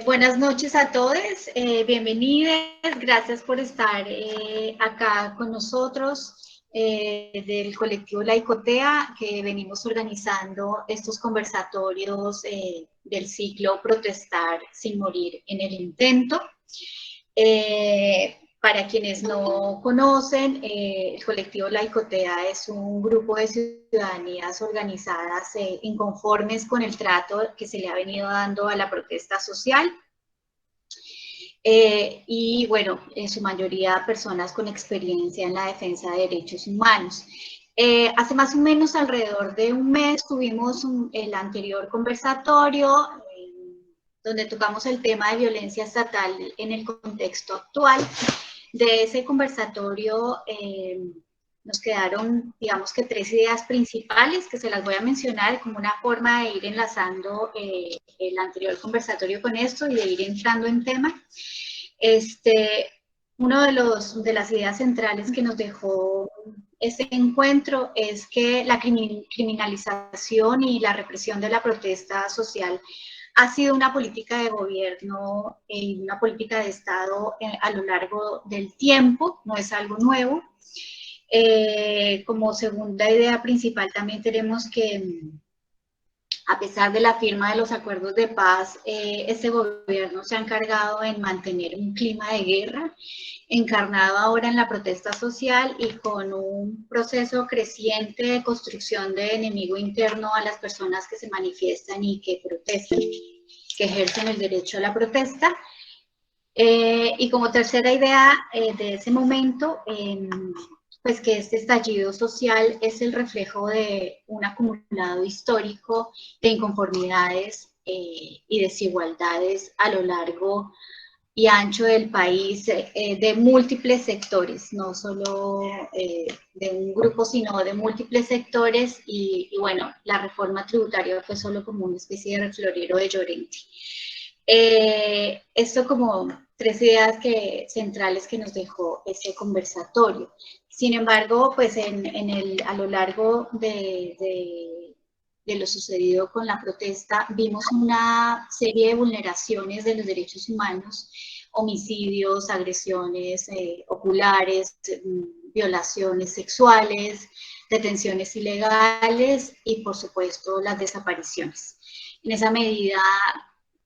Buenas noches a todos, bienvenidos, gracias por estar acá con nosotros del colectivo La Icotea, que venimos organizando estos conversatorios del ciclo Protestar sin morir en el intento. Para quienes no conocen, el colectivo La Icotea es un grupo de ciudadanías organizadas inconformes con el trato que se le ha venido dando a la protesta social. Y bueno, en su mayoría personas con experiencia en la defensa de derechos humanos. Hace más o menos alrededor de un mes tuvimos el anterior conversatorio donde tocamos el tema de violencia estatal en el contexto actual. De ese conversatorio nos quedaron, digamos que 3 ideas principales que se las voy a mencionar como una forma de ir enlazando el anterior conversatorio con esto y de ir entrando en tema. Uno de las ideas centrales que nos dejó este encuentro es que la criminalización y la represión de la protesta social ha sido una política de gobierno y una política de Estado a lo largo del tiempo, no es algo nuevo. Como segunda idea principal también tenemos que, a pesar de la firma de los acuerdos de paz, este gobierno se ha encargado en mantener un clima de guerra, encarnado ahora en la protesta social y con un proceso creciente de construcción de enemigo interno a las personas que se manifiestan y que protestan, que ejercen el derecho a la protesta. Y como tercera idea de ese momento, pues que este estallido social es el reflejo de un acumulado histórico de inconformidades y desigualdades a lo largo y ancho del país de múltiples sectores, no solo de un grupo, sino de múltiples sectores y bueno, la reforma tributaria fue solo como una especie de reflorero de Llorente. Esto como 3 ideas centrales que nos dejó ese conversatorio. Sin embargo, pues a lo largo de lo sucedido con la protesta, vimos una serie de vulneraciones de los derechos humanos, homicidios, agresiones oculares, violaciones sexuales, detenciones ilegales y, por supuesto, las desapariciones. En esa medida,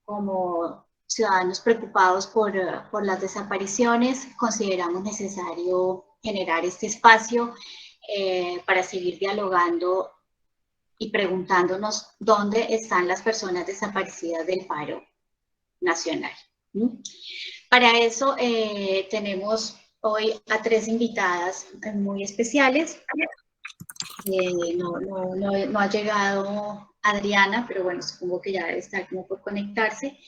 como ciudadanos preocupados por las desapariciones, consideramos necesario generar este espacio para seguir dialogando y preguntándonos dónde están las personas desaparecidas del paro nacional. Para eso tenemos hoy a 3 invitadas muy especiales. No ha llegado Adriana, pero bueno, supongo que ya debe estar como por conectarse.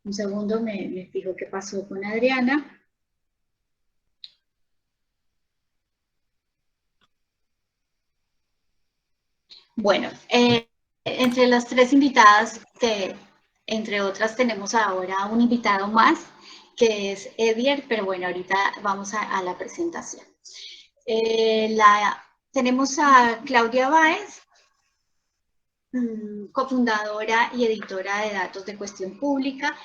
Un segundo, me fijo qué pasó con Adriana. Bueno, entre las 3 invitadas, entre otras tenemos ahora un invitado más, que es Edier, pero bueno, ahorita vamos a la presentación. Tenemos a Claudia Báez, cofundadora y editora de Datos de Cuestión Pública.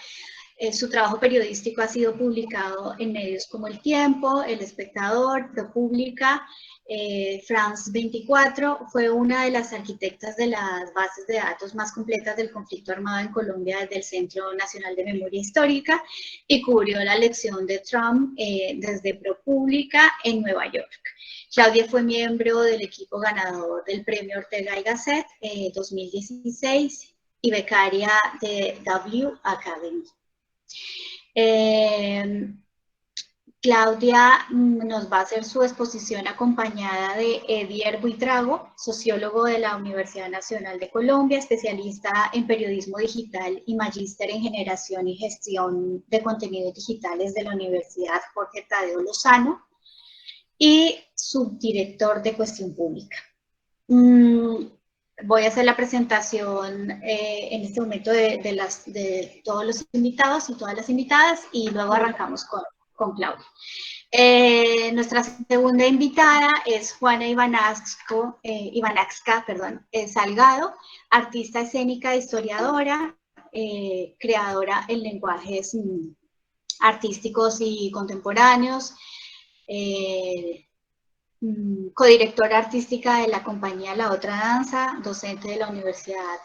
Su trabajo periodístico ha sido publicado en medios como El Tiempo, El Espectador, ProPublica, France 24. Fue una de las arquitectas de las bases de datos más completas del conflicto armado en Colombia desde el Centro Nacional de Memoria Histórica y cubrió la elección de Trump desde ProPublica en Nueva York. Claudia fue miembro del equipo ganador del premio Ortega y Gasset 2016 y becaria de W Academy. Claudia nos va a hacer su exposición acompañada de Edier Buitrago, sociólogo de la Universidad Nacional de Colombia, especialista en periodismo digital y magíster en generación y gestión de contenidos digitales de la Universidad Jorge Tadeo Lozano y subdirector de Cuestión Pública. Voy a hacer la presentación en este momento de todos los invitados y todas las invitadas y luego arrancamos con Claudia. Nuestra segunda invitada es Juana Ivanaxca Salgado, artista escénica e historiadora, creadora en lenguajes artísticos y contemporáneos, codirectora artística de la compañía La Otra Danza, docente de la Universidad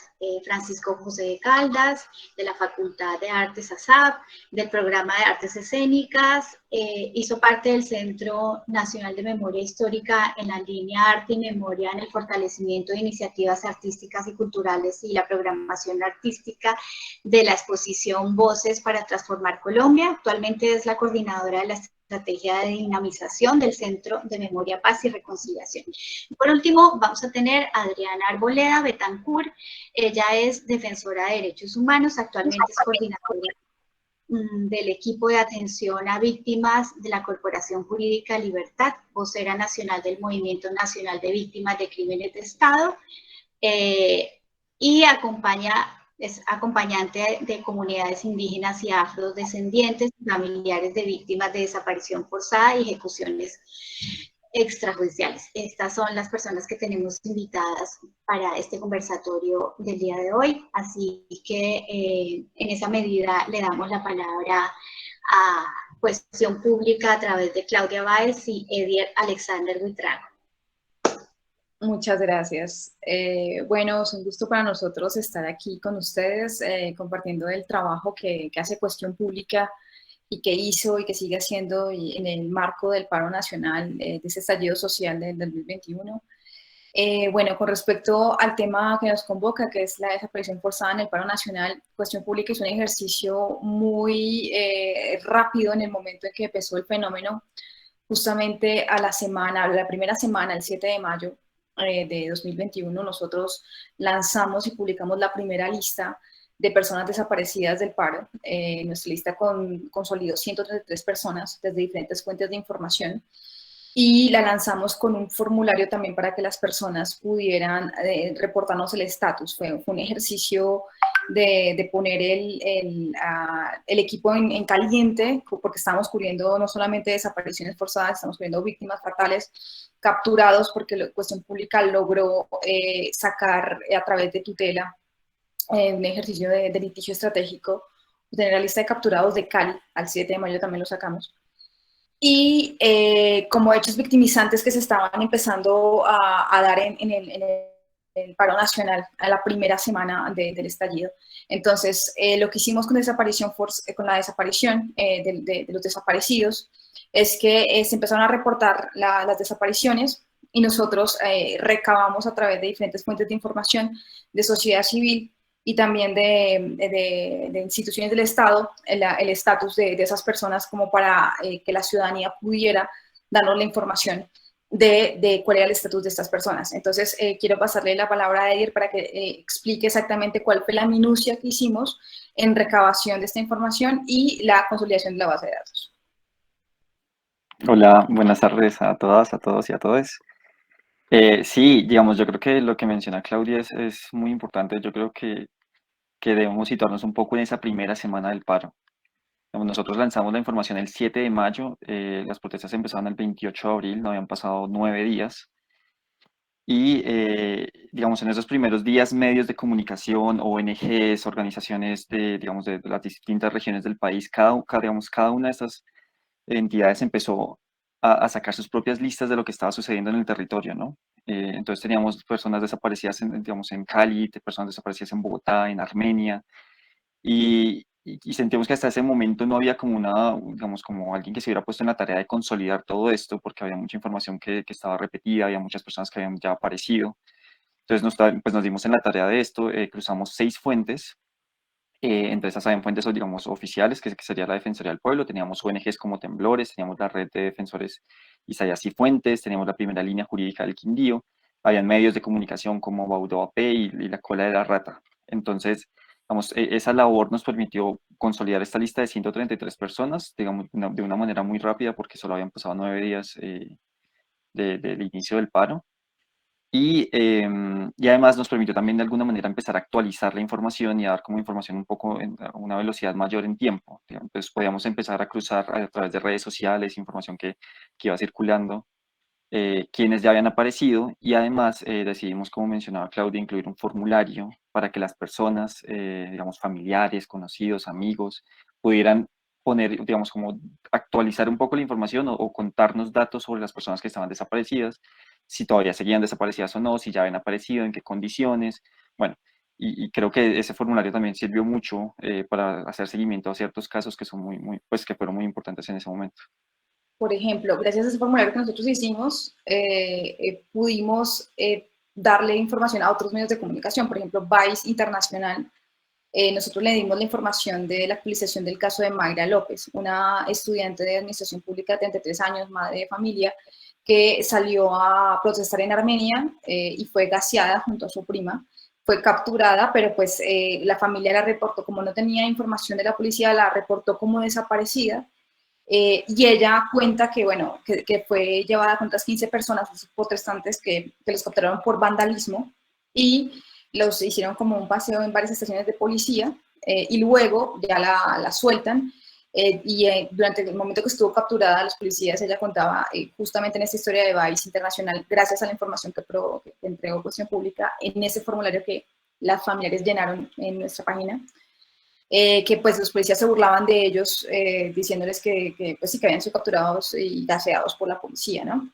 Francisco José de Caldas, de la Facultad de Artes ASAP, del programa de Artes Escénicas, hizo parte del Centro Nacional de Memoria Histórica en la línea Arte y Memoria en el fortalecimiento de iniciativas artísticas y culturales y la programación artística de la exposición Voces para Transformar Colombia. Actualmente es la coordinadora de la estrategia de dinamización del Centro de Memoria, Paz y Reconciliación. Por último, vamos a tener a Adriana Arboleda Betancourt. Ella es defensora de derechos humanos, actualmente es coordinadora del equipo de atención a víctimas de la Corporación Jurídica Libertad, vocera nacional del Movimiento Nacional de Víctimas de Crímenes de Estado, y es acompañante de comunidades indígenas y afrodescendientes, familiares de víctimas de desaparición forzada y ejecuciones extrajudiciales. Estas son las personas que tenemos invitadas para este conversatorio del día de hoy, así que en esa medida le damos la palabra a Cuestión Pública a través de Claudia Báez y Edier Alexander Buitrago. Muchas gracias. Bueno, es un gusto para nosotros estar aquí con ustedes compartiendo el trabajo que hace Cuestión Pública y que hizo y que sigue haciendo en el marco del paro nacional de ese estallido social del 2021. Bueno, con respecto al tema que nos convoca, que es la desaparición forzada en el paro nacional, Cuestión Pública hizo un ejercicio muy rápido en el momento en que empezó el fenómeno, justamente a la primera semana, el 7 de mayo de 2021, nosotros lanzamos y publicamos la primera lista de personas desaparecidas del paro. Nuestra lista consolidó 133 personas desde diferentes fuentes de información y la lanzamos con un formulario también para que las personas pudieran reportarnos el estatus. Fue un ejercicio de poner el equipo en caliente, porque estamos cubriendo no solamente desapariciones forzadas, estamos cubriendo víctimas fatales, capturados, porque la Cuestión Pública logró sacar a través de tutela un ejercicio de litigio estratégico, tener la lista de capturados de Cali, al 7 de mayo también lo sacamos, y como hechos victimizantes que se estaban empezando a dar en el paro nacional a la primera semana del estallido. Entonces, lo que hicimos con la desaparición de los desaparecidos es que se empezaron a reportar las desapariciones y nosotros recabamos a través de diferentes fuentes de información de sociedad civil y también de instituciones del Estado, el estatus de esas personas, como para que la ciudadanía pudiera darnos la información de cuál era el estatus de estas personas. Entonces, quiero pasarle la palabra a Edier para que explique exactamente cuál fue la minucia que hicimos en recabación de esta información y la consolidación de la base de datos. Hola, buenas tardes a todas, a todos y a todes. Sí, digamos, yo creo que lo que menciona Claudia es muy importante. Yo creo que debemos situarnos un poco en esa primera semana del paro. Digamos, nosotros lanzamos la información el 7 de mayo, las protestas empezaron el 28 de abril, no habían pasado 9 días. Y, digamos, en esos primeros días, medios de comunicación, ONGs, organizaciones digamos, de las distintas regiones del país, digamos, cada una de estas entidades empezó a sacar sus propias listas de lo que estaba sucediendo en el territorio, ¿no? Entonces teníamos personas desaparecidas, digamos, en Cali, personas desaparecidas en Bogotá, en Armenia, y sentimos que hasta ese momento no había como digamos, como alguien que se hubiera puesto en la tarea de consolidar todo esto, porque había mucha información que estaba repetida, había muchas personas que habían ya aparecido. Entonces pues nos dimos en la tarea de esto, cruzamos 6 fuentes. Entre esas habían fuentes, digamos, oficiales, que sería la Defensoría del Pueblo, teníamos ONGs como Temblores, teníamos la Red de Defensores Isaías y Fuentes, teníamos la Primera Línea Jurídica del Quindío, habían medios de comunicación como Baudó AP y La Cola de la Rata. Entonces, digamos, esa labor nos permitió consolidar esta lista de 133 personas, digamos, de una manera muy rápida, porque solo habían pasado 9 días del inicio del paro. Y además nos permitió también de alguna manera empezar a actualizar la información y a dar como información un poco a una velocidad mayor en tiempo. Entonces podíamos empezar a cruzar a través de redes sociales información que iba circulando. quienes ya habían aparecido y además decidimos, como mencionaba Claudia, incluir un formulario para que las personas, digamos, familiares, conocidos, amigos, pudieran poner, digamos, como actualizar un poco la información o contarnos datos sobre las personas que estaban desaparecidas, si todavía seguían desaparecidas o no, si ya habían aparecido, en qué condiciones. Bueno, y creo que ese formulario también sirvió mucho para hacer seguimiento a ciertos casos que son pues que fueron muy importantes en ese momento. Por ejemplo, gracias a ese formulario que nosotros hicimos, pudimos darle información a otros medios de comunicación, por ejemplo, Vice Internacional. Nosotros le dimos la información de la actualización del caso de Mayra López, una estudiante de Administración Pública de 33 años, madre de familia, que salió a protestar en Armenia y fue gaseada junto a su prima. Fue capturada, pero pues la familia la reportó, como no tenía información de la policía, la reportó como desaparecida. Y ella cuenta que, bueno, que fue llevada con otras 15 personas, protestantes, que los capturaron por vandalismo y los hicieron como un paseo en varias estaciones de policía y luego ya la sueltan. Durante el momento que estuvo capturada, los policías, ella contaba justamente en esta historia de Vice Internacional, gracias a la información que entregó Cuestión Pública, en ese formulario que las familiares llenaron en nuestra página, que pues los policías se burlaban de ellos diciéndoles que pues sí, que habían sido capturados y gaseados por la policía, ¿no?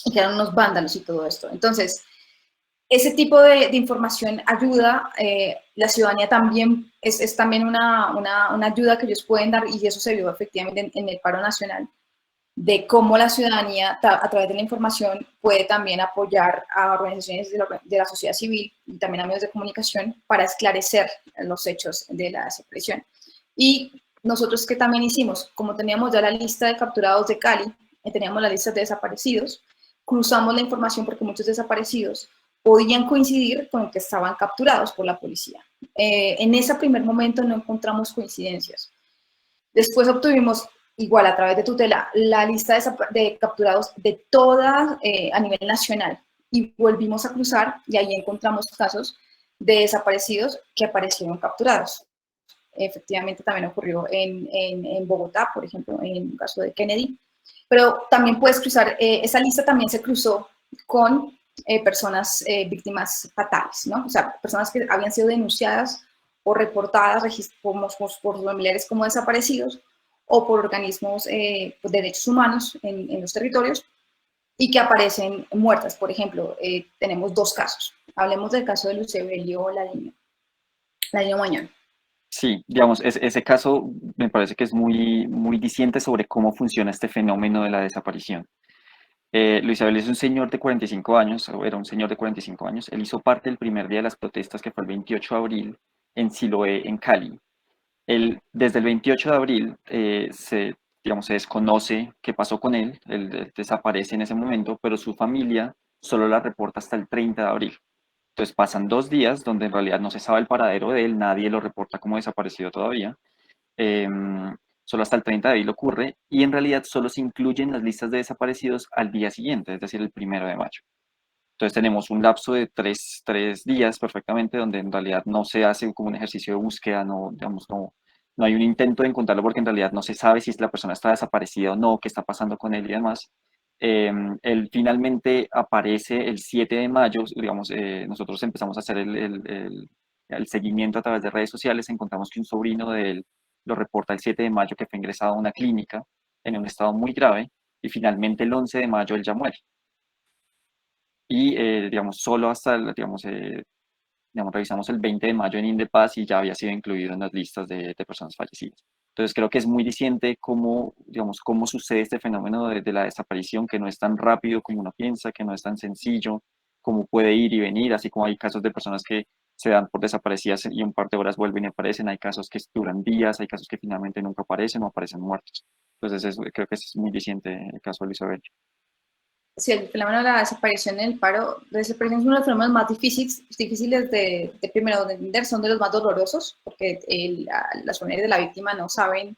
Y que eran unos vándalos y todo esto. Entonces, ese tipo de información ayuda, la ciudadanía también es también una ayuda que ellos pueden dar y eso se vio efectivamente en el paro nacional, de cómo la ciudadanía a través de la información puede también apoyar a organizaciones de la sociedad civil y también a medios de comunicación para esclarecer los hechos de la desaparición. Y nosotros que también hicimos, como teníamos ya la lista de capturados de Cali, y teníamos la lista de desaparecidos, cruzamos la información porque muchos desaparecidos podían coincidir con que estaban capturados por la policía. En ese primer momento no encontramos coincidencias. Después obtuvimos, igual a través de tutela, la lista de capturados de toda a nivel nacional y volvimos a cruzar y ahí encontramos casos de desaparecidos que aparecieron capturados. Efectivamente también ocurrió en Bogotá, por ejemplo, en el caso de Kennedy, pero también puedes cruzar, esa lista también se cruzó con personas víctimas fatales, ¿no? O sea, personas que habían sido denunciadas o reportadas por familiares como desaparecidos o por organismos de derechos humanos en los territorios y que aparecen muertas. Por ejemplo, tenemos dos casos. Hablemos del caso de Lucebelio Ladino Mañón. Sí, digamos, ese caso me parece que es muy diciente sobre cómo funciona este fenómeno de la desaparición. Luis Abel es un señor de 45 años, o era un señor de 45 años. Él hizo parte del primer día de las protestas, que fue el 28 de abril, en Siloé, en Cali. Él, desde el 28 de abril, digamos, se desconoce qué pasó con él. Él desaparece en ese momento, pero su familia solo la reporta hasta el 30 de abril. Entonces pasan 2 días donde en realidad no se sabe el paradero de él, nadie lo reporta como desaparecido todavía. Solo hasta el 30 de abril ocurre y en realidad solo se incluyen las listas de desaparecidos al día siguiente, es decir, el 1 de mayo. Entonces tenemos un lapso de tres días perfectamente donde en realidad no se hace como un ejercicio de búsqueda, no, digamos, no hay un intento de encontrarlo porque en realidad no se sabe si la persona está desaparecida o no, qué está pasando con él y demás. Él finalmente aparece el 7 de mayo, digamos, nosotros empezamos a hacer el seguimiento a través de redes sociales, encontramos que un sobrino de él lo reporta el 7 de mayo que fue ingresado a una clínica en un estado muy grave y finalmente el 11 de mayo él ya muere. Y, digamos, solo hasta, digamos, revisamos el 20 de mayo en Indepaz y ya había sido incluido en las listas de personas fallecidas. Entonces creo que es muy diciente cómo, digamos, cómo sucede este fenómeno de la desaparición, que no es tan rápido como uno piensa, que no es tan sencillo, cómo puede ir y venir, así como hay casos de personas que se dan por desaparecidas y un par de horas vuelven y aparecen, hay casos que duran días, hay casos que finalmente nunca aparecen o aparecen muertos. Entonces creo que es muy diciente el caso de Luis Abel. Sí, el fenómeno de la desaparición en el paro, la desaparición es uno de los fenómenos más difíciles de primero de entender, son de los más dolorosos, porque las familias de la víctima no saben,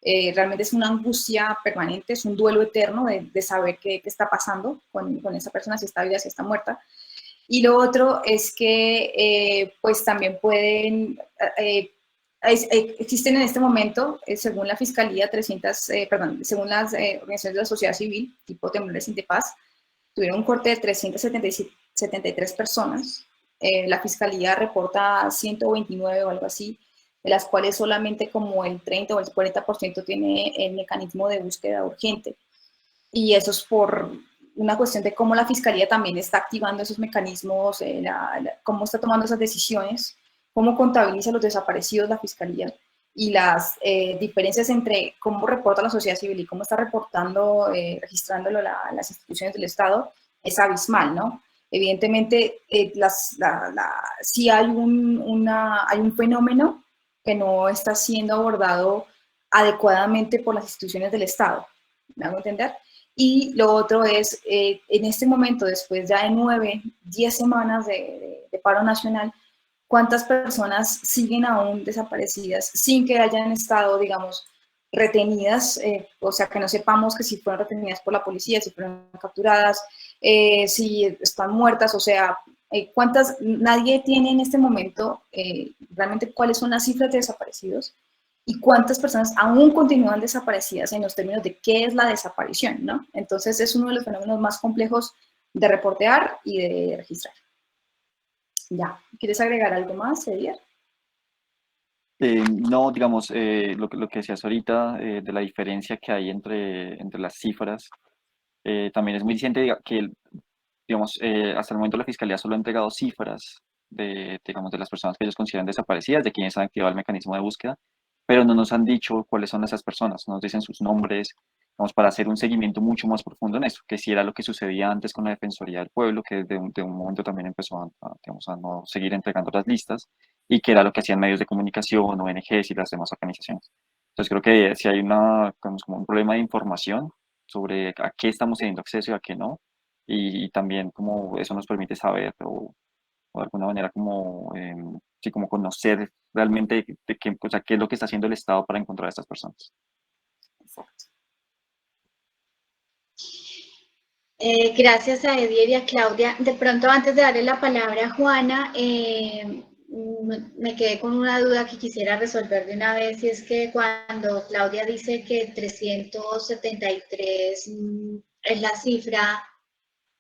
realmente es una angustia permanente, es un duelo eterno de saber qué está pasando con esa persona, si está viva, si está muerta. Y lo otro es que pues también pueden, existen en este momento, según la Fiscalía, según las organizaciones de la sociedad civil, tipo Temblores Sin de Paz, tuvieron un corte de 373 personas. La Fiscalía reporta 129 o algo así, de las cuales solamente como el 30 o el 40% tiene el mecanismo de búsqueda urgente. Y eso es por una cuestión de cómo la Fiscalía también está activando esos mecanismos, cómo está tomando esas decisiones, cómo contabiliza los desaparecidos la Fiscalía y las diferencias entre cómo reporta la sociedad civil y cómo está reportando, registrándolo las instituciones del Estado, es abismal, ¿no? Evidentemente, sí hay un fenómeno que no está siendo abordado adecuadamente por las instituciones del Estado, ¿me hago entender? Y lo otro es, en este momento, después ya de 9, 10 semanas de paro nacional, ¿cuántas personas siguen aún desaparecidas sin que hayan estado, digamos, retenidas? O sea, que no sepamos que si fueron retenidas por la policía, si fueron capturadas, si están muertas, o sea, ¿cuántas? Nadie tiene en este momento realmente cuáles son las cifras de desaparecidos y cuántas personas aún continúan desaparecidas en los términos de qué es la desaparición, ¿no? Entonces es uno de los fenómenos más complejos de reportear y de registrar. Ya, ¿quieres agregar algo más, Edier? No, digamos, lo que decías ahorita, de la diferencia que hay entre las cifras, también es muy diciente que, digamos, hasta el momento la Fiscalía solo ha entregado cifras digamos, de las personas que ellos consideran desaparecidas, de quienes han activado el mecanismo de búsqueda, pero no nos han dicho cuáles son esas personas, no nos dicen sus nombres, vamos, para hacer un seguimiento mucho más profundo en eso, que si era lo que sucedía antes con la Defensoría del Pueblo, que de un momento también empezó digamos, a no seguir entregando las listas, y que era lo que hacían medios de comunicación, ONGs y las demás organizaciones. Entonces creo que si hay digamos, como un problema de información sobre a qué estamos teniendo acceso y a qué no, y también como eso nos permite saber o de alguna manera como, sí, como conocer realmente de qué, o sea, qué es lo que está haciendo el Estado para encontrar a estas personas. Exacto. Gracias a Edier y a Claudia. De pronto, antes de darle la palabra a Juana, me quedé con una duda que quisiera resolver de una vez, y es que cuando Claudia dice que 373 es la cifra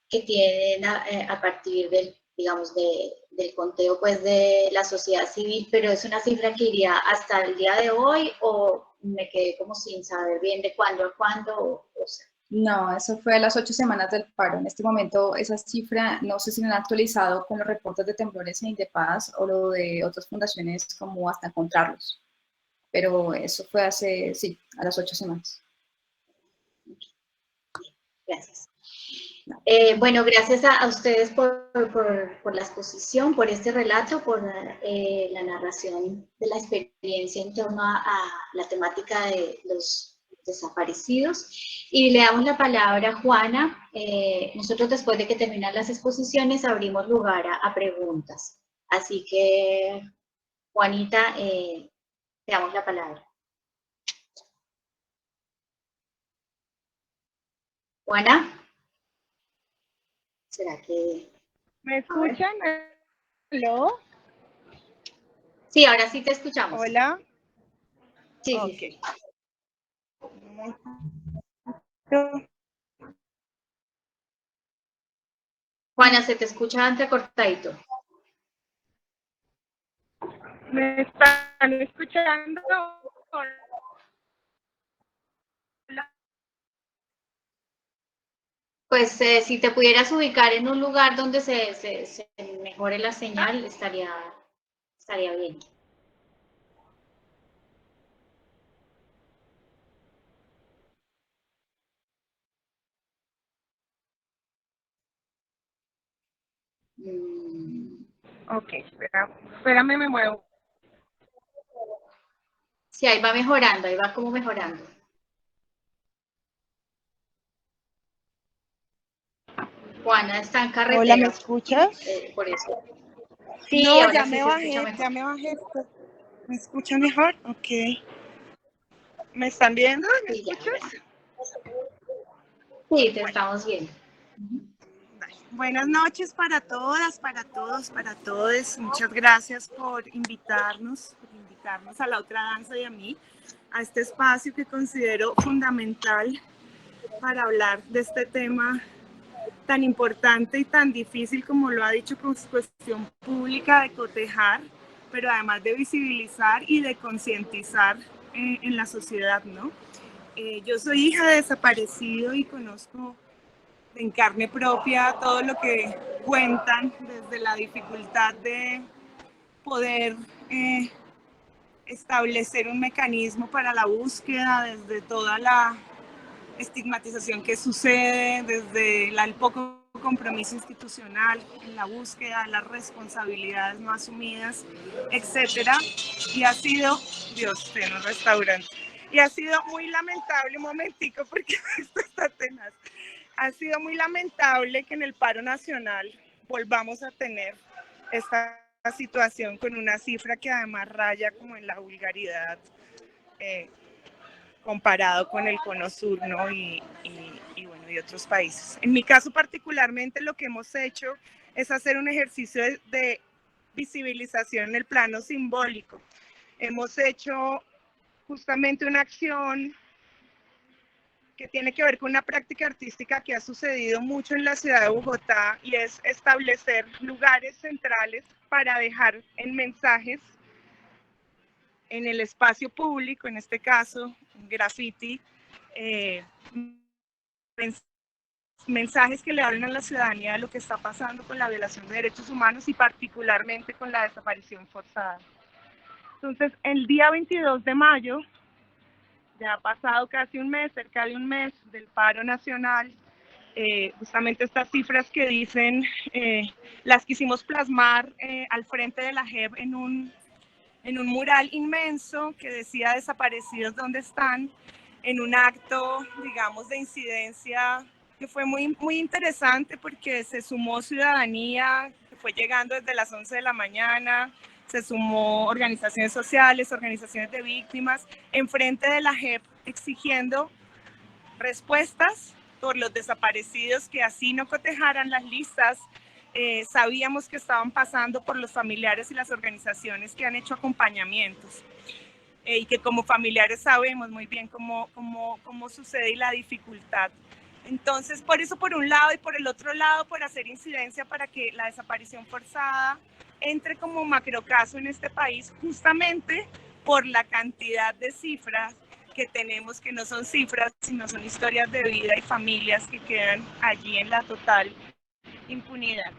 que tienen a partir del, digamos, del conteo pues de la sociedad civil, pero es una cifra que iría hasta el día de hoy, o me quedé como sin saber bien de cuándo a cuándo, o sea. No, eso fue a las 8 semanas del paro. En este momento esa cifra no sé si la han actualizado con los reportes de temblores en Indepaz o lo de otras fundaciones como hasta encontrarlos. Pero eso fue hace, sí, a las 8 semanas. Gracias. Bueno, gracias a ustedes por la exposición, por este relato, por la narración de la experiencia en torno a la temática de los desaparecidos. Y le damos la palabra a Juana. Nosotros, después de que terminan las exposiciones, abrimos lugar a preguntas. Así que, Juanita, te damos la palabra. Juana. ¿Será que...? ¿Me escuchan? ¿Aló? Sí, ahora sí te escuchamos. Hola. Sí, ok. sí. Juana, se te escucha entrecortadito. ¿Me están escuchando? Hola. Pues si te pudieras ubicar en un lugar donde se mejore la señal, estaría bien. Ok, espérame, me muevo. Sí, ahí va mejorando, ahí va como mejorando. Juana está en carretera. Hola, ¿me escuchas? Por eso. Sí, No, ahora ya sí me se bajé, escucha mejor. ya me bajé. ¿Me escucha mejor? Ok. ¿Me están viendo? ¿Me Sí, ya, escuchas? sí, te estamos viendo. Buenas noches para todas, para todos, para todos. Muchas gracias por invitarnos a La Otra Danza y a mí, a este espacio que considero fundamental para hablar de este tema tan importante y tan difícil, como lo ha dicho, con cuestión pública, de cotejar, pero además de visibilizar y de concientizar en la sociedad, ¿no? Yo soy hija de desaparecido y conozco en carne propia todo lo que cuentan, desde la dificultad de poder establecer un mecanismo para la búsqueda, desde toda la estigmatización que sucede, desde el poco compromiso institucional en la búsqueda, las responsabilidades no asumidas, etcétera. Y ha sido, Dios, en un restaurante, y ha sido muy lamentable, un momentico porque esto está tenaz, ha sido muy lamentable que en el paro nacional volvamos a tener esta situación con una cifra que además raya como en la vulgaridad, comparado con el Cono Sur, ¿no? y otros países. En mi caso particularmente, lo que hemos hecho es hacer un ejercicio de visibilización en el plano simbólico. Hemos hecho justamente una acción que tiene que ver con una práctica artística que ha sucedido mucho en la ciudad de Bogotá, y es establecer lugares centrales para dejar en mensajes en el espacio público, en este caso, graffiti, mensajes que le hablan a la ciudadanía de lo que está pasando con la violación de derechos humanos y particularmente con la desaparición forzada. Entonces, el día 22 de mayo, ya ha pasado casi un mes, cerca de un mes del paro nacional, justamente estas cifras que dicen, las quisimos plasmar al frente de la JEP en un mural inmenso que decía "Desaparecidos, ¿dónde están?", en un acto, digamos, de incidencia que fue muy, muy interesante, porque se sumó ciudadanía, que fue llegando desde las 11 de la mañana, se sumó organizaciones sociales, organizaciones de víctimas, enfrente de la JEP, exigiendo respuestas por los desaparecidos, que así no cotejaran las listas. Sabíamos que estaban pasando por los familiares y las organizaciones que han hecho acompañamientos, y que como familiares sabemos muy bien cómo sucede y la dificultad. Entonces, por eso por un lado, y por el otro lado, por hacer incidencia para que la desaparición forzada entre como macrocaso en este país, justamente por la cantidad de cifras que tenemos, que no son cifras, sino son historias de vida y familias que quedan allí en la total impunidad.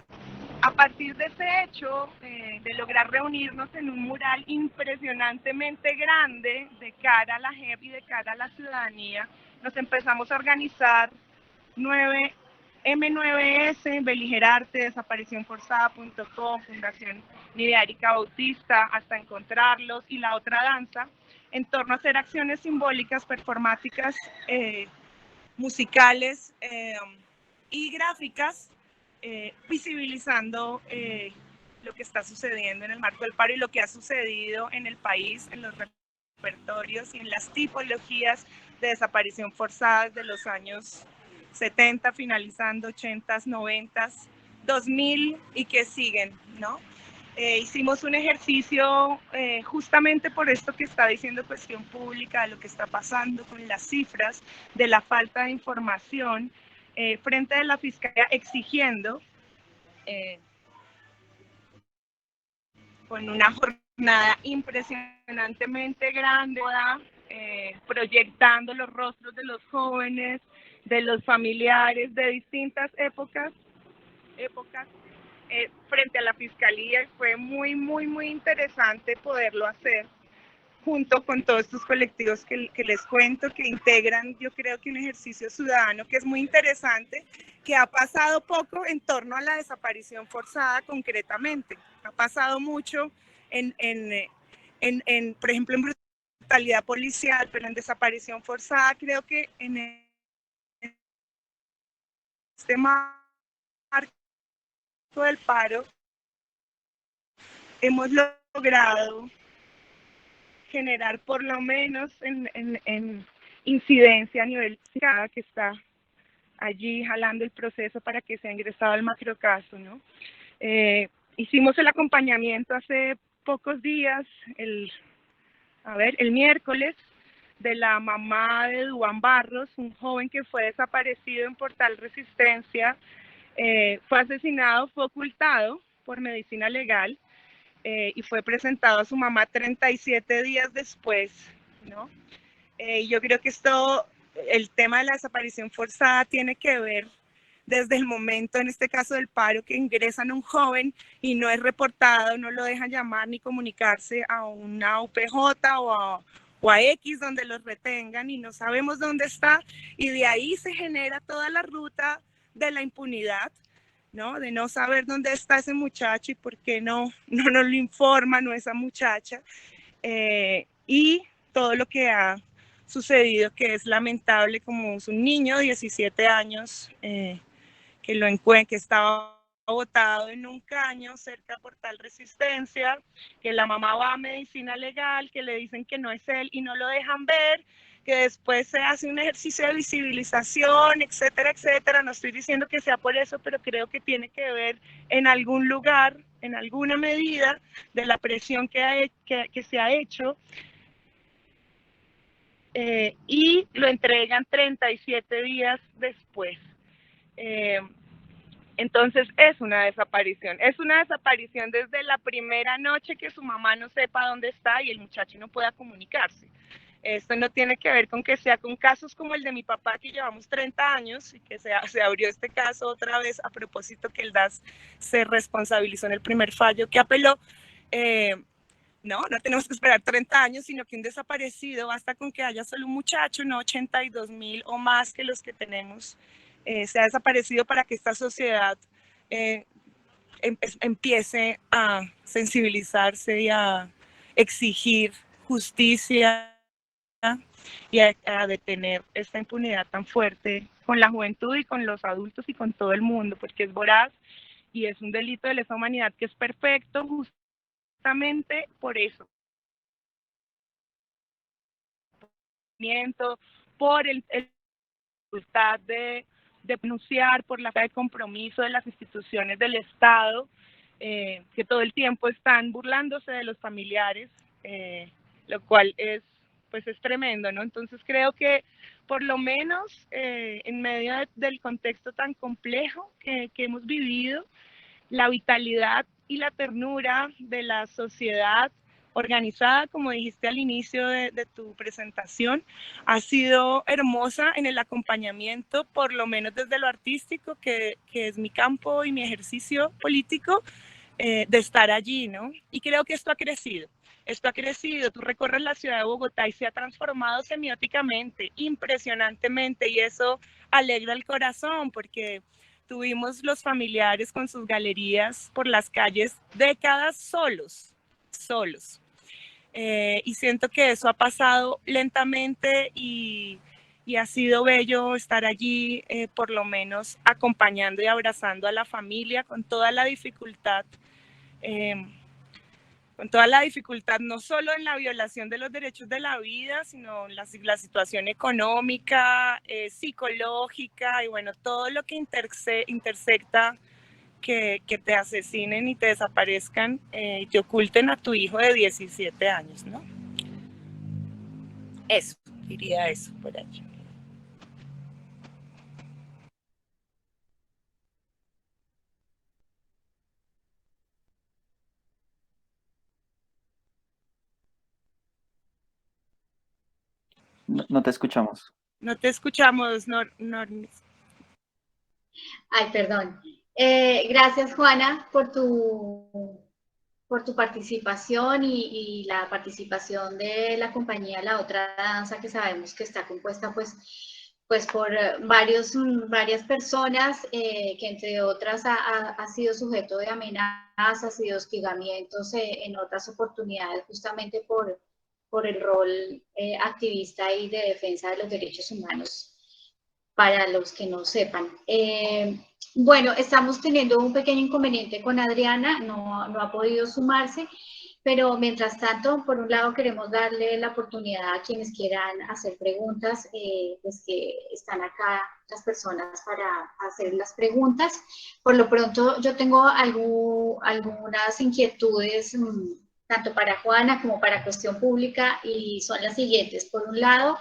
A partir de ese hecho, de lograr reunirnos en un mural impresionantemente grande de cara a la JEP y de cara a la ciudadanía, nos empezamos a organizar M9S, Beligerarte, Desapariciónforzada.com, Fundación Nidia Erika Bautista, Hasta Encontrarlos y La Otra Danza, en torno a hacer acciones simbólicas, performáticas, musicales y gráficas, visibilizando lo que está sucediendo en el marco del paro y lo que ha sucedido en el país, en los repertorios y en las tipologías de desaparición forzada de los años 70, finalizando 80s, 90s, 2000 y que siguen, ¿no? Hicimos un ejercicio justamente por esto que está diciendo Cuestión Pública, de lo que está pasando con las cifras, de la falta de información, frente a la Fiscalía, exigiendo con una jornada impresionantemente grande, proyectando los rostros de los jóvenes, de los familiares de distintas épocas, frente a la Fiscalía. Fue muy, muy, muy interesante poderlo hacer junto con todos estos colectivos que les cuento, que integran, yo creo que un ejercicio ciudadano que es muy interesante, que ha pasado poco en torno a la desaparición forzada concretamente. Ha pasado mucho por ejemplo, en brutalidad policial, pero en desaparición forzada creo que en este marco del paro hemos logrado generar por lo menos en incidencia a nivel que está allí jalando el proceso para que sea ingresado al macrocaso, ¿no? Hicimos el acompañamiento hace pocos días, el miércoles, de la mamá de Duván Barros, un joven que fue desaparecido en Portal Resistencia, fue asesinado, fue ocultado por medicina legal y fue presentado a su mamá 37 días después, ¿no? Yo creo que el tema de la desaparición forzada tiene que ver desde el momento, en este caso del paro, que ingresan a un joven y no es reportado, no lo dejan llamar ni comunicarse a una UPJ o a X donde los retengan y no sabemos dónde está, y de ahí se genera toda la ruta de la impunidad, ¿no? De no saber dónde está ese muchacho y por qué no nos lo informan o esa muchacha, y todo lo que ha sucedido, que es lamentable, como es un niño de 17 años que estaba botado en un caño cerca de Portal Resistencia, que la mamá va a medicina legal, que le dicen que no es él y no lo dejan ver, que después se hace un ejercicio de visibilización, etcétera, etcétera. No estoy diciendo que sea por eso, pero creo que tiene que ver en algún lugar, en alguna medida, de la presión que se ha hecho, y lo entregan 37 días después. Entonces es una desaparición desde la primera noche, que su mamá no sepa dónde está y el muchacho no pueda comunicarse. Esto no tiene que ver con que sea con casos como el de mi papá, que llevamos 30 años y que se abrió este caso otra vez a propósito que el DAS se responsabilizó en el primer fallo que apeló. No tenemos que esperar 30 años, sino que un desaparecido basta con que haya solo un muchacho, no 82,000 o más que los que tenemos, se ha desaparecido para que esta sociedad empiece a sensibilizarse y a exigir justicia y a detener esta impunidad tan fuerte con la juventud y con los adultos y con todo el mundo, porque es voraz y es un delito de lesa humanidad que es perfecto justamente por eso. Por el dificultad de denunciar, por la falta de compromiso de las instituciones del Estado, que todo el tiempo están burlándose de los familiares, lo cual es tremendo, ¿no? Entonces creo que por lo menos en medio del contexto tan complejo que hemos vivido, la vitalidad y la ternura de la sociedad organizada, como dijiste al inicio de tu presentación, ha sido hermosa en el acompañamiento, por lo menos desde lo artístico, que es mi campo y mi ejercicio político, de estar allí, ¿no? Y creo que esto ha crecido. Tú recorres la ciudad de Bogotá y se ha transformado semióticamente, impresionantemente, y eso alegra el corazón, porque tuvimos los familiares con sus galerías por las calles décadas solos. Y siento que eso ha pasado lentamente y ha sido bello estar allí, por lo menos acompañando y abrazando a la familia con toda la dificultad, no solo en la violación de los derechos de la vida, sino la situación económica, psicológica y bueno, todo lo que intersecta que te asesinen y te desaparezcan y te oculten a tu hijo de 17 años, ¿no? Eso, diría eso por allí. No te escuchamos. No te escuchamos, Normis. Ay, perdón. Gracias, Juana, por tu participación y la participación de la compañía La Otra Danza, que sabemos que está compuesta pues por varias personas, que entre otras ha sido sujeto de amenazas y de hostigamientos en otras oportunidades, justamente por el rol activista y de defensa de los derechos humanos, para los que no sepan. Bueno, estamos teniendo un pequeño inconveniente con Adriana, no ha podido sumarse, pero mientras tanto, por un lado queremos darle la oportunidad a quienes quieran hacer preguntas, pues que están acá las personas para hacer las preguntas. Por lo pronto yo tengo algunas inquietudes tanto para Juana como para Cuestión Pública, y son las siguientes. Por un lado,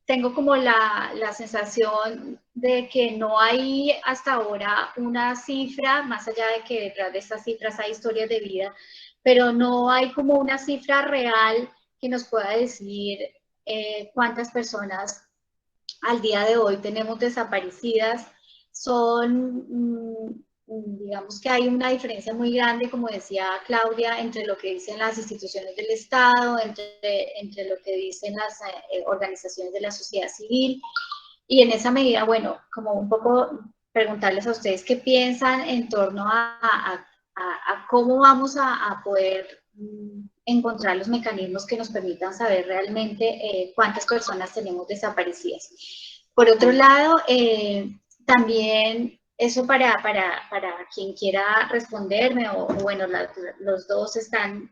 tengo como la sensación de que no hay hasta ahora una cifra, más allá de que detrás de estas cifras hay historias de vida, pero no hay como una cifra real que nos pueda decir cuántas personas al día de hoy tenemos desaparecidas. Digamos que hay una diferencia muy grande, como decía Claudia, entre lo que dicen las instituciones del Estado, entre lo que dicen las organizaciones de la sociedad civil, y en esa medida, bueno, como un poco preguntarles a ustedes qué piensan en torno a cómo vamos a poder encontrar los mecanismos que nos permitan saber realmente cuántas personas tenemos desaparecidas. Por otro lado, también eso para quien quiera responderme, o bueno, los dos están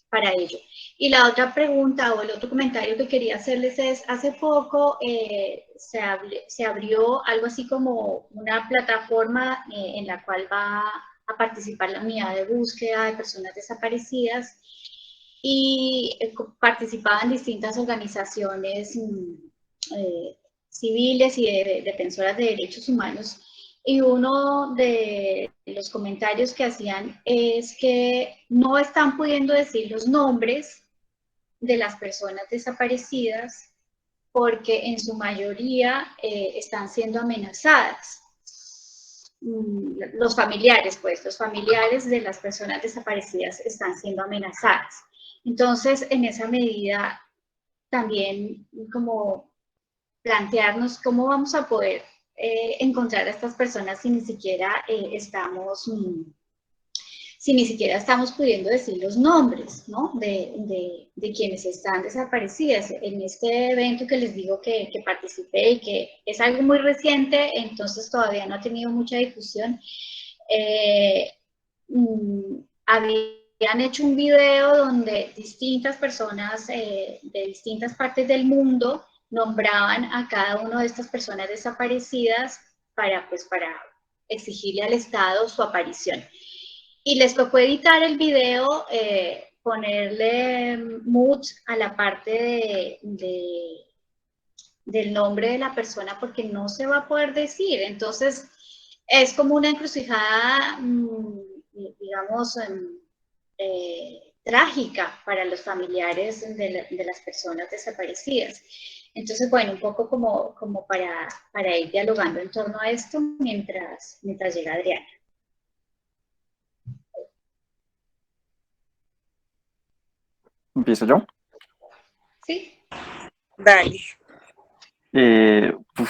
para ello. Y la otra pregunta o el otro comentario que quería hacerles es, hace poco se abrió algo así como una plataforma en la cual va a participar la unidad de búsqueda de personas desaparecidas, y participaban distintas organizaciones civiles y de defensoras de derechos humanos, y uno de los comentarios que hacían es que no están pudiendo decir los nombres de las personas desaparecidas porque en su mayoría están siendo amenazadas. Los familiares de las personas desaparecidas están siendo amenazadas. Entonces, en esa medida, también como plantearnos cómo vamos a poder encontrar a estas personas si ni siquiera estamos pudiendo decir los nombres, ¿no? de quienes están desaparecidas. En este evento que les digo que participé y que es algo muy reciente, entonces todavía no ha tenido mucha difusión, habían hecho un video donde distintas personas de distintas partes del mundo nombraban a cada una de estas personas desaparecidas para exigirle al Estado su aparición. Y les tocó editar el video, ponerle mute a la parte del nombre de la persona porque no se va a poder decir. Entonces, es como una encrucijada, digamos, trágica para los familiares de las personas desaparecidas. Entonces, bueno, un poco como para ir dialogando en torno a esto mientras llega Adriana. ¿Empiezo yo? Sí. Dale.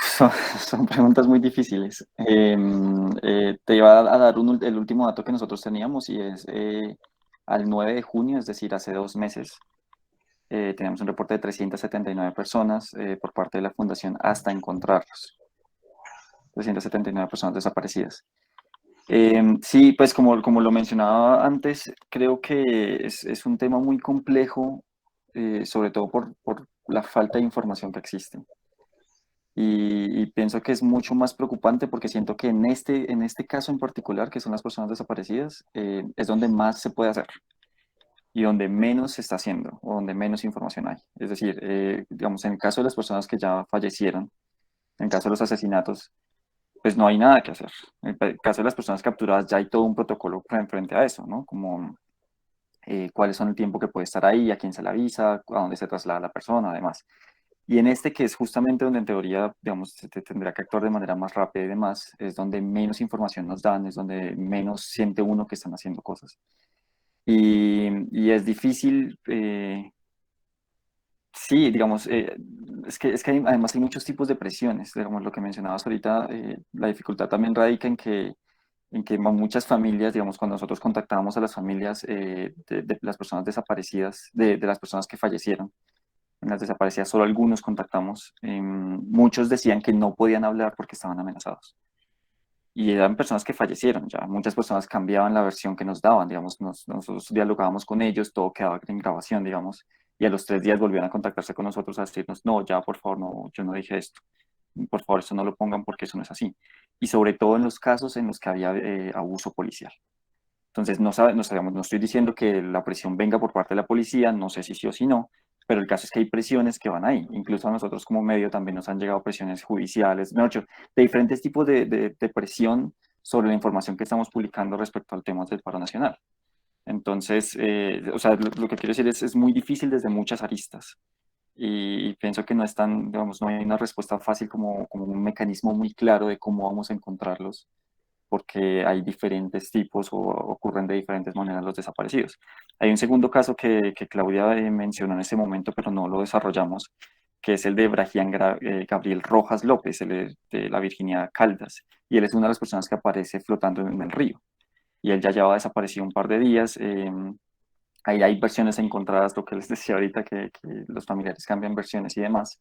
Son preguntas muy difíciles. Te iba a dar el último dato que nosotros teníamos, y es al 9 de junio, es decir, hace 2 meses, teníamos un reporte de 379 personas por parte de la Fundación Hasta Encontrarlos. 379 personas desaparecidas. Sí, pues como lo mencionaba antes, creo que es un tema muy complejo, sobre todo por la falta de información que existe. Y pienso que es mucho más preocupante porque siento que en este caso en particular, que son las personas desaparecidas, es donde más se puede hacer y donde menos se está haciendo o donde menos información hay. Es decir, digamos, en el caso de las personas que ya fallecieron, en el caso de los asesinatos, pues no hay nada que hacer. En el caso de las personas capturadas ya hay todo un protocolo frente a eso, ¿no? Como cuáles son el tiempo que puede estar ahí, a quién se le avisa, a dónde se traslada la persona, además. Y en este, que es justamente donde en teoría, digamos, se tendrá que actuar de manera más rápida y demás, es donde menos información nos dan, es donde menos siente uno que están haciendo cosas. Y es difícil, sí, digamos, es que además hay muchos tipos de presiones, digamos, lo que mencionabas ahorita, la dificultad también radica en que muchas familias, digamos, cuando nosotros contactábamos a las familias de las personas desaparecidas, de las personas que fallecieron, en las desaparecidas solo algunos contactamos, muchos decían que no podían hablar porque estaban amenazados. Y eran personas que fallecieron ya, muchas personas cambiaban la versión que nos daban, digamos, nosotros dialogábamos con ellos, todo quedaba en grabación, digamos, y a los 3 días volvían a contactarse con nosotros a decirnos, no, ya, por favor, no, yo no dije esto, por favor, eso no lo pongan porque eso no es así. Y sobre todo en los casos en los que había abuso policial. Entonces, no sabemos, no estoy diciendo que la presión venga por parte de la policía, no sé si sí o si no, pero el caso es que hay presiones que van ahí. Incluso a nosotros como medio también nos han llegado presiones judiciales, mejor dicho, de diferentes tipos de presión sobre la información que estamos publicando respecto al tema del paro nacional. Entonces, o sea, lo que quiero decir es muy difícil desde muchas aristas y pienso que no es tan, digamos, no hay una respuesta fácil como un mecanismo muy claro de cómo vamos a encontrarlos, porque hay diferentes tipos o ocurren de diferentes maneras los desaparecidos. Hay un segundo caso que Claudia mencionó en ese momento, pero no lo desarrollamos, que es el de Brajian Gabriel Rojas López, de la Virginia Caldas, y él es una de las personas que aparece flotando en el río, y él ya lleva desaparecido un par de días. Ahí hay versiones encontradas, lo que les decía ahorita, que los familiares cambian versiones y demás.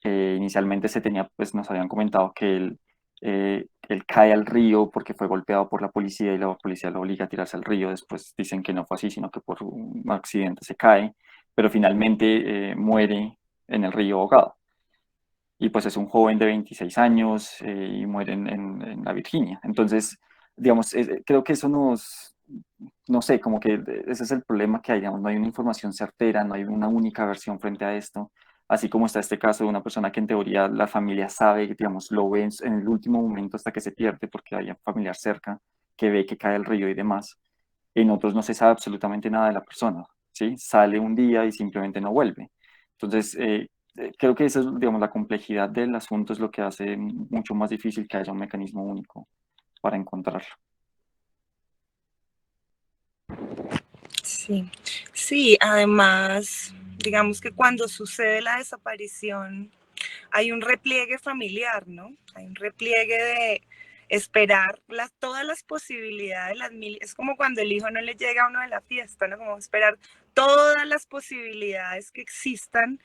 Inicialmente se tenía, pues nos habían comentado que él cae al río porque fue golpeado por la policía y la policía lo obliga a tirarse al río. Después dicen que no fue así, sino que por un accidente se cae, pero finalmente muere en el río ahogado. Y pues es un joven de 26 años y muere en la Virginia. Entonces, digamos, creo que eso no sé, como que ese es el problema que hay, digamos, no hay una información certera, no hay una única versión frente a esto, así como está este caso de una persona que en teoría la familia sabe, digamos, lo ve en el último momento hasta que se pierde porque hay un familiar cerca que ve que cae el río y demás. En otros no se sabe absolutamente nada de la persona, ¿sí? Sale un día y simplemente no vuelve. Entonces, creo que esa es, digamos, la complejidad del asunto es lo que hace mucho más difícil que haya un mecanismo único para encontrarlo. Sí, sí, además, digamos que cuando sucede la desaparición, hay un repliegue familiar, ¿no? Hay un repliegue de esperar todas las posibilidades, es como cuando el hijo no le llega a uno de la fiesta, ¿no? Como esperar todas las posibilidades que existan,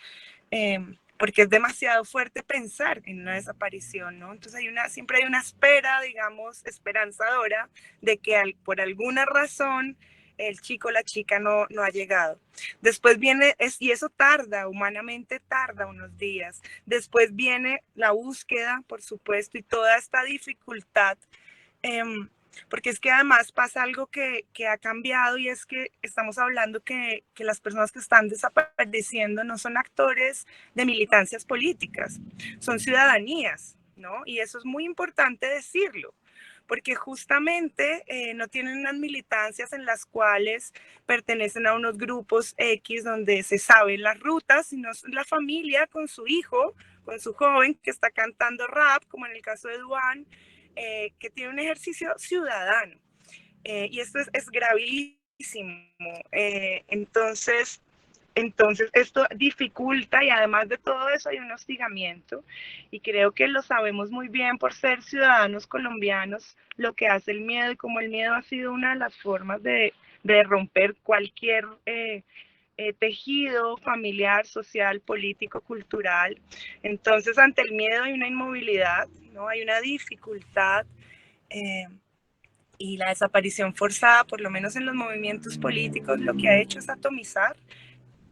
porque es demasiado fuerte pensar en una desaparición, ¿no? Entonces siempre hay una espera, digamos, esperanzadora de que por alguna razón el chico o la chica no ha llegado. Después viene, y eso tarda, humanamente tarda unos días. Después viene la búsqueda, por supuesto, y toda esta dificultad, porque es que además pasa algo que ha cambiado y es que estamos hablando que las personas que están desapareciendo no son actores de militancias políticas, son ciudadanías, ¿no? Y eso es muy importante decirlo, porque justamente no tienen unas militancias en las cuales pertenecen a unos grupos X donde se saben las rutas, sino la familia con su hijo, con su joven que está cantando rap, como en el caso de Duan, que tiene un ejercicio ciudadano. Y esto es gravísimo. Entonces, esto dificulta y además de todo eso hay un hostigamiento y creo que lo sabemos muy bien por ser ciudadanos colombianos, lo que hace el miedo y como el miedo ha sido una de las formas de romper cualquier tejido familiar, social, político, cultural. Entonces, ante el miedo hay una inmovilidad, ¿no? Hay una dificultad y la desaparición forzada, por lo menos en los movimientos políticos, lo que ha hecho es atomizar,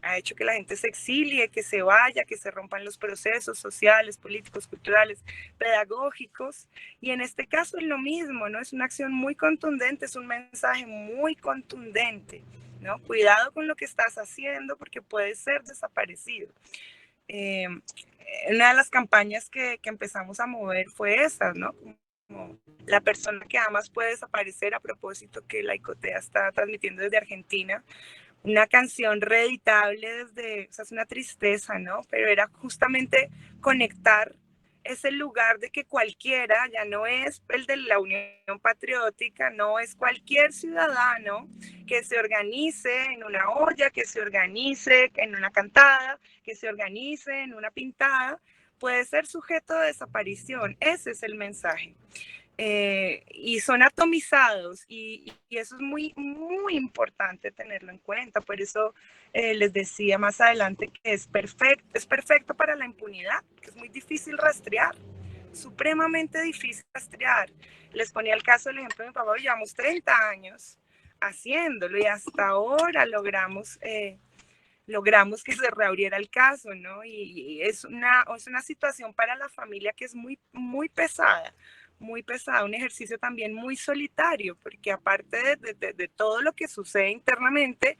ha hecho que la gente se exilie, que se vaya, que se rompan los procesos sociales, políticos, culturales, pedagógicos. Y en este caso es lo mismo, ¿no? Es una acción muy contundente, es un mensaje muy contundente, ¿no? Cuidado con lo que estás haciendo porque puedes ser desaparecido. Una de las campañas que empezamos a mover fue esa, ¿no? Como la persona que amas puede desaparecer, a propósito que la ICOTEA está transmitiendo desde Argentina. Una canción reeditable o sea, es una tristeza, ¿no? Pero era justamente conectar ese lugar de que cualquiera, ya no es el de la Unión Patriótica, no es cualquier ciudadano que se organice en una olla, que se organice en una cantada, que se organice en una pintada, puede ser sujeto de desaparición. Ese es el mensaje. Y son atomizados y eso es muy, muy importante tenerlo en cuenta. Por eso les decía más adelante que es perfecto para la impunidad, que es muy difícil rastrear, supremamente difícil rastrear. Les ponía el caso, el ejemplo de mi papá, llevamos 30 años haciéndolo y hasta ahora logramos que se reabriera el caso, ¿no? Y es una situación para la familia que es muy, muy pesada, muy pesada, un ejercicio también muy solitario, porque aparte de todo lo que sucede internamente,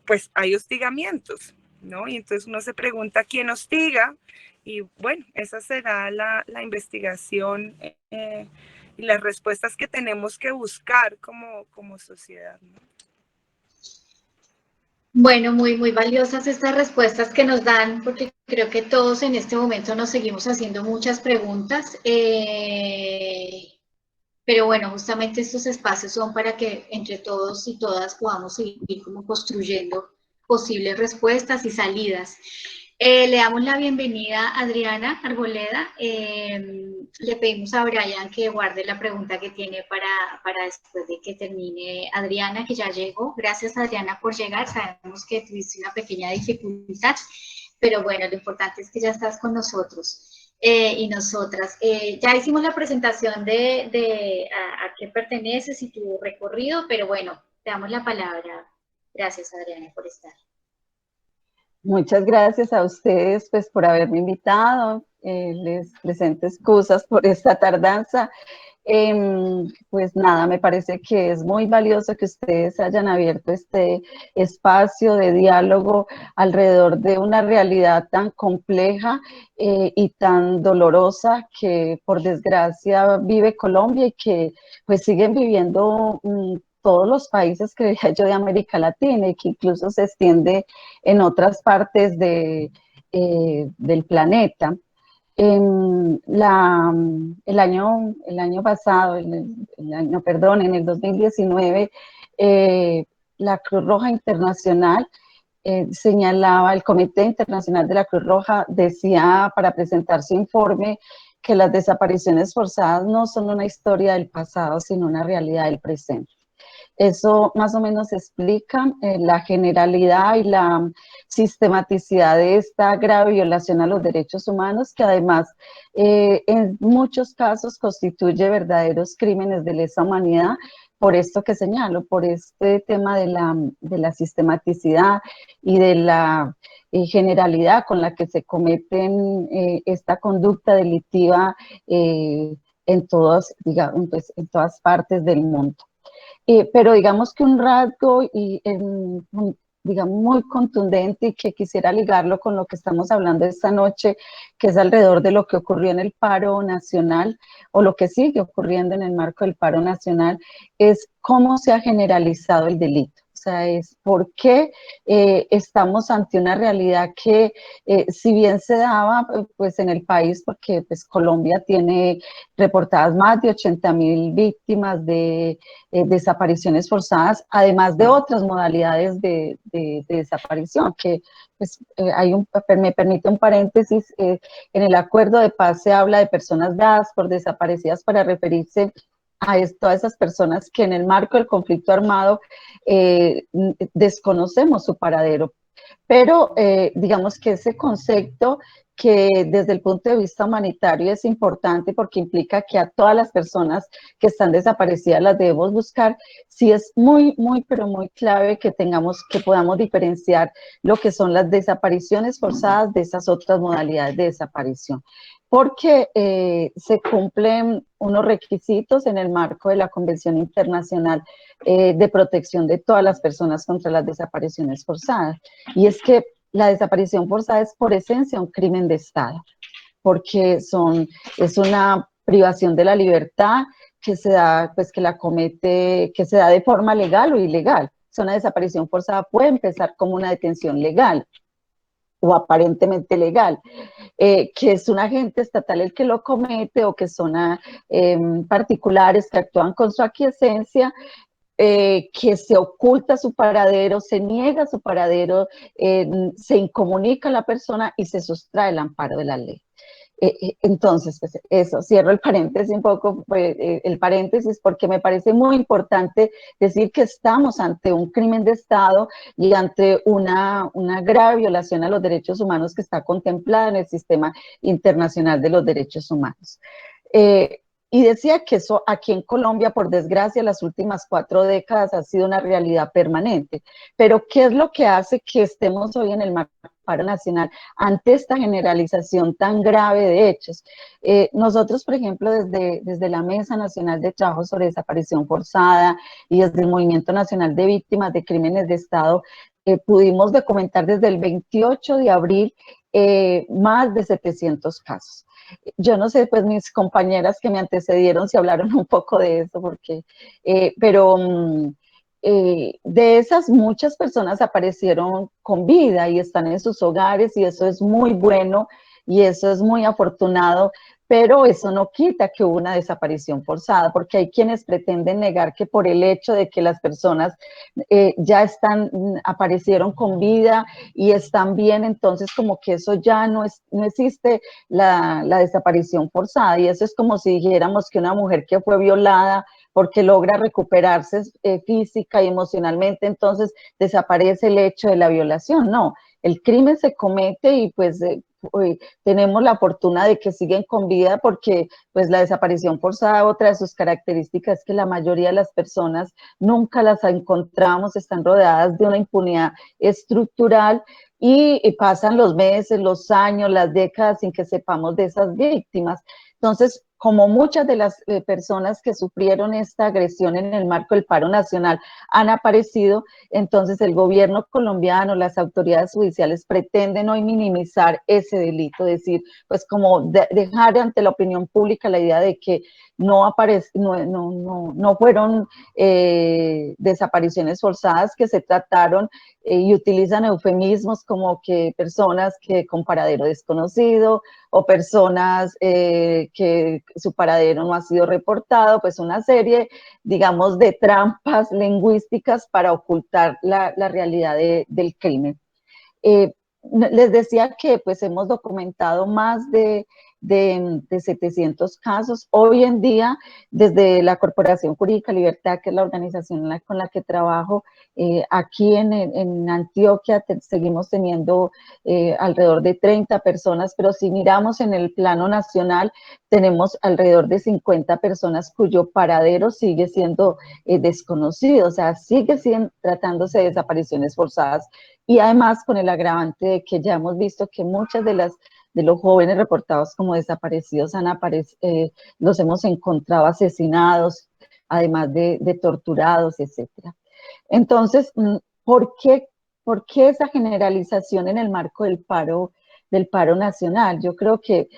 pues hay hostigamientos, ¿no? Y entonces uno se pregunta quién hostiga, y bueno, esa será la investigación y las respuestas que tenemos que buscar como sociedad, ¿no? Bueno, muy valiosas estas respuestas que nos dan, porque creo que todos en este momento nos seguimos haciendo muchas preguntas. Pero bueno, justamente estos espacios son para que entre todos y todas podamos seguir como construyendo posibles respuestas y salidas. Le damos la bienvenida a Adriana Arboleda. Le pedimos a Brian que guarde la pregunta que tiene para después de que termine Adriana, que ya llegó. Gracias, Adriana, por llegar. Sabemos que tuviste una pequeña dificultad, pero bueno, lo importante es que ya estás con nosotros. Y nosotras. Ya hicimos la presentación de a qué perteneces y tu recorrido, pero bueno, te damos la palabra. Gracias, Adriana, por estar. Muchas gracias a ustedes pues, por haberme invitado. Les presento excusas por esta tardanza. Pues nada, me parece que es muy valioso que ustedes hayan abierto este espacio de diálogo alrededor de una realidad tan compleja y tan dolorosa que por desgracia vive Colombia y que pues siguen viviendo todos los países, creía yo, de América Latina y que incluso se extiende en otras partes del planeta. El año pasado, en el 2019, la Cruz Roja Internacional señalaba, el Comité Internacional de la Cruz Roja decía para presentar su informe que las desapariciones forzadas no son una historia del pasado, sino una realidad del presente. Eso más o menos explica la generalidad y la sistematicidad de esta grave violación a los derechos humanos, que además en muchos casos constituye verdaderos crímenes de lesa humanidad, por esto que señalo, por este tema de la sistematicidad y de la generalidad con la que se cometen esta conducta delictiva en todas partes del mundo. Pero digamos que un rasgo digamos, muy contundente y que quisiera ligarlo con lo que estamos hablando esta noche, que es alrededor de lo que ocurrió en el paro nacional o lo que sigue ocurriendo en el marco del paro nacional, es cómo se ha generalizado el delito. O sea, es por qué estamos ante una realidad que si bien se daba pues en el país, porque pues Colombia tiene reportadas más de 80.000 víctimas de desapariciones forzadas, además de otras modalidades de desaparición, que pues, me permite un paréntesis, en el acuerdo de paz se habla de personas dadas por desaparecidas para referirse a todas esas personas que en el marco del conflicto armado desconocemos su paradero. Pero digamos que ese concepto que desde el punto de vista humanitario es importante porque implica que a todas las personas que están desaparecidas las debemos buscar, sí es pero muy clave que podamos diferenciar lo que son las desapariciones forzadas de esas otras modalidades de desaparición. Porque se cumplen unos requisitos en el marco de la Convención Internacional de Protección de todas las personas contra las desapariciones forzadas. Y es que la desaparición forzada es por esencia un crimen de Estado, porque es una privación de la libertad que se da, pues que se da de forma legal o ilegal. O una desaparición forzada puede empezar como una detención legal o aparentemente legal, que es un agente estatal el que lo comete o que son particulares que actúan con su aquiescencia, que se oculta su paradero, se niega su paradero, se incomunica a la persona y se sustrae el amparo de la ley. Entonces, pues eso, cierro el paréntesis un poco, el paréntesis porque me parece muy importante decir que estamos ante un crimen de Estado y ante una grave violación a los derechos humanos que está contemplada en el sistema internacional de los derechos humanos. Y decía que eso aquí en Colombia, por desgracia, las últimas 4 décadas ha sido una realidad permanente. Pero ¿qué es lo que hace que estemos hoy en el marco paro nacional ante esta generalización tan grave de hechos. Nosotros, por ejemplo, desde la Mesa Nacional de Trabajo sobre Desaparición Forzada y desde el Movimiento Nacional de Víctimas de Crímenes de Estado, pudimos documentar desde el 28 de abril más de 700 casos. Yo no sé, pues mis compañeras que me antecedieron si hablaron un poco de eso, porque, de esas muchas personas aparecieron con vida y están en sus hogares y eso es muy bueno y eso es muy afortunado, pero eso no quita que hubo una desaparición forzada, porque hay quienes pretenden negar que por el hecho de que las personas ya aparecieron con vida y están bien, entonces como que eso ya no existe la desaparición forzada, y eso es como si dijéramos que una mujer que fue violada porque logra recuperarse física y emocionalmente, entonces desaparece el hecho de la violación. No, el crimen se comete y pues tenemos la fortuna de que siguen con vida, porque pues la desaparición forzada, otra de sus características es que la mayoría de las personas nunca las encontramos, están rodeadas de una impunidad estructural y pasan los meses, los años, las décadas sin que sepamos de esas víctimas. Entonces, como muchas de las personas que sufrieron esta agresión en el marco del paro nacional han aparecido, entonces el gobierno colombiano, las autoridades judiciales pretenden hoy minimizar ese delito, es decir, pues como dejar ante la opinión pública la idea de que no fueron desapariciones forzadas, que se trataron y utilizan eufemismos como que personas que con paradero desconocido o personas que su paradero no ha sido reportado, pues una serie, digamos, de trampas lingüísticas para ocultar la realidad del crimen. Les decía que pues hemos documentado más de 700 casos. Hoy en día, desde la Corporación Jurídica Libertad, que es la organización con la que trabajo, aquí en Antioquia seguimos teniendo alrededor de 30 personas, pero si miramos en el plano nacional, tenemos alrededor de 50 personas cuyo paradero sigue siendo desconocido, o sea, tratándose de desapariciones forzadas. Y además con el agravante de que ya hemos visto que muchas de los jóvenes reportados como desaparecidos los hemos encontrado asesinados, además de torturados, etcétera. Entonces, ¿por qué esa generalización en el marco del paro nacional? Yo creo que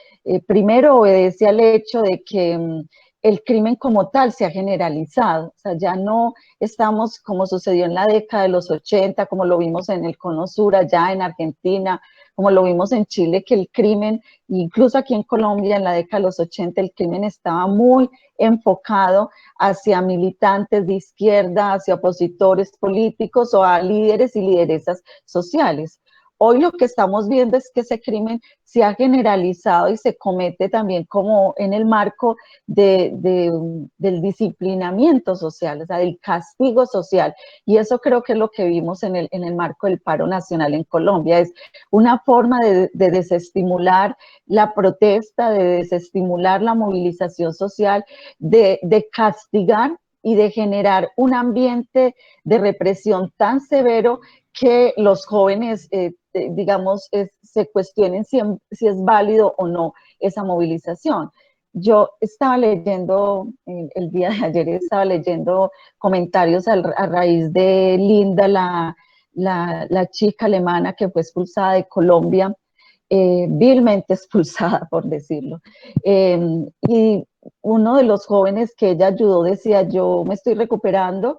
primero obedece al hecho de que el crimen como tal se ha generalizado, o sea, ya no estamos como sucedió en la década de los 80, como lo vimos en el Cono Sur, allá en Argentina, como lo vimos en Chile, que el crimen, incluso aquí en Colombia en la década de los 80, el crimen estaba muy enfocado hacia militantes de izquierda, hacia opositores políticos o a líderes y lideresas sociales. Hoy lo que estamos viendo es que ese crimen se ha generalizado y se comete también como en el marco del disciplinamiento social, o sea, del castigo social. Y eso creo que es lo que vimos en el marco del paro nacional en Colombia. Es una forma de desestimular la protesta, de desestimular la movilización social, de castigar y de generar un ambiente de represión tan severo que los jóvenes, digamos, se cuestionen si es válido o no esa movilización. Yo estaba leyendo, el día de ayer estaba leyendo comentarios a raíz de Linda, la chica alemana que fue expulsada de Colombia, vilmente expulsada, por decirlo. Y uno de los jóvenes que ella ayudó decía, yo me estoy recuperando,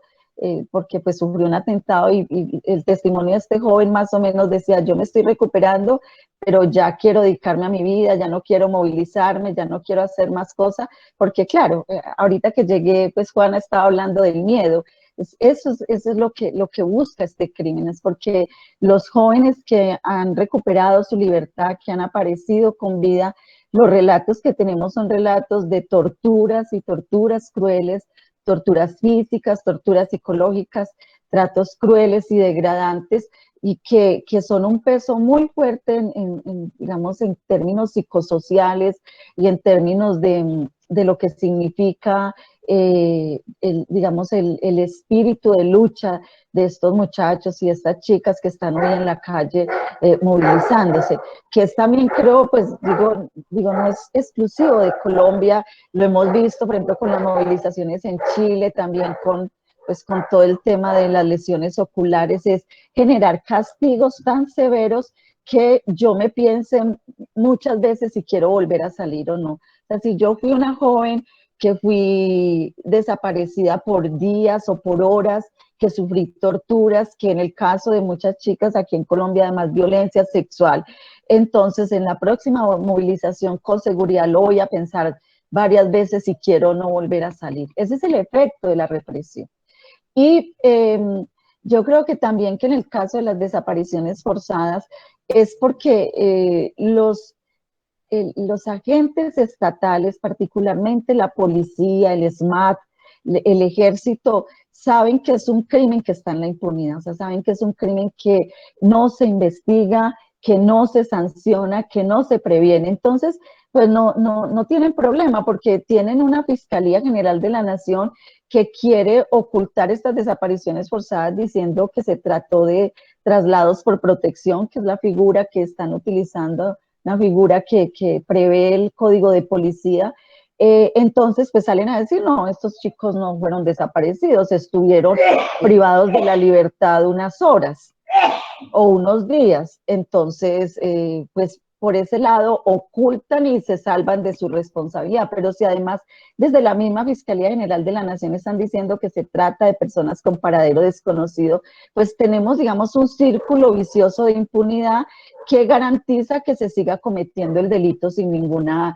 porque pues sufrió un atentado y el testimonio de este joven más o menos decía, yo me estoy recuperando, pero ya quiero dedicarme a mi vida, ya no quiero movilizarme, ya no quiero hacer más cosas, porque claro, ahorita que llegué, pues Juana estaba hablando del miedo. Eso es lo que busca este crimen, es porque los jóvenes que han recuperado su libertad, que han aparecido con vida, los relatos que tenemos son relatos de torturas y torturas crueles, torturas físicas, torturas psicológicas, tratos crueles y degradantes, y que son un peso muy fuerte digamos, en términos psicosociales y en términos de lo que significa digamos, el espíritu de lucha de estos muchachos y estas chicas que están hoy en la calle movilizándose, que es también, creo, pues digo, no es exclusivo de Colombia, lo hemos visto, por ejemplo, con las movilizaciones en Chile, también pues con todo el tema de las lesiones oculares, es generar castigos tan severos que yo me piense muchas veces si quiero volver a salir o no. O sea, si yo fui una joven que fui desaparecida por días o por horas, que sufrí torturas, que en el caso de muchas chicas aquí en Colombia, además violencia sexual, entonces en la próxima movilización con seguridad lo voy a pensar varias veces si quiero no volver a salir. Ese es el efecto de la represión. Y yo creo que también que en el caso de las desapariciones forzadas es porque los agentes estatales, particularmente la policía, el SMAT, el ejército, saben que es un crimen que está en la impunidad, o sea, saben que es un crimen que no se investiga, que no se sanciona, que no se previene. Entonces, pues no tienen problema porque tienen una Fiscalía General de la Nación que quiere ocultar estas desapariciones forzadas diciendo que se trató de traslados por protección, que es la figura que están utilizando, una figura que prevé el código de policía. Entonces, pues salen a decir, no, estos chicos no fueron desaparecidos, estuvieron privados de la libertad unas horas o unos días. Entonces, pues por ese lado ocultan y se salvan de su responsabilidad, pero si además desde la misma Fiscalía General de la Nación están diciendo que se trata de personas con paradero desconocido, pues tenemos, digamos, un círculo vicioso de impunidad que garantiza que se siga cometiendo el delito sin ninguna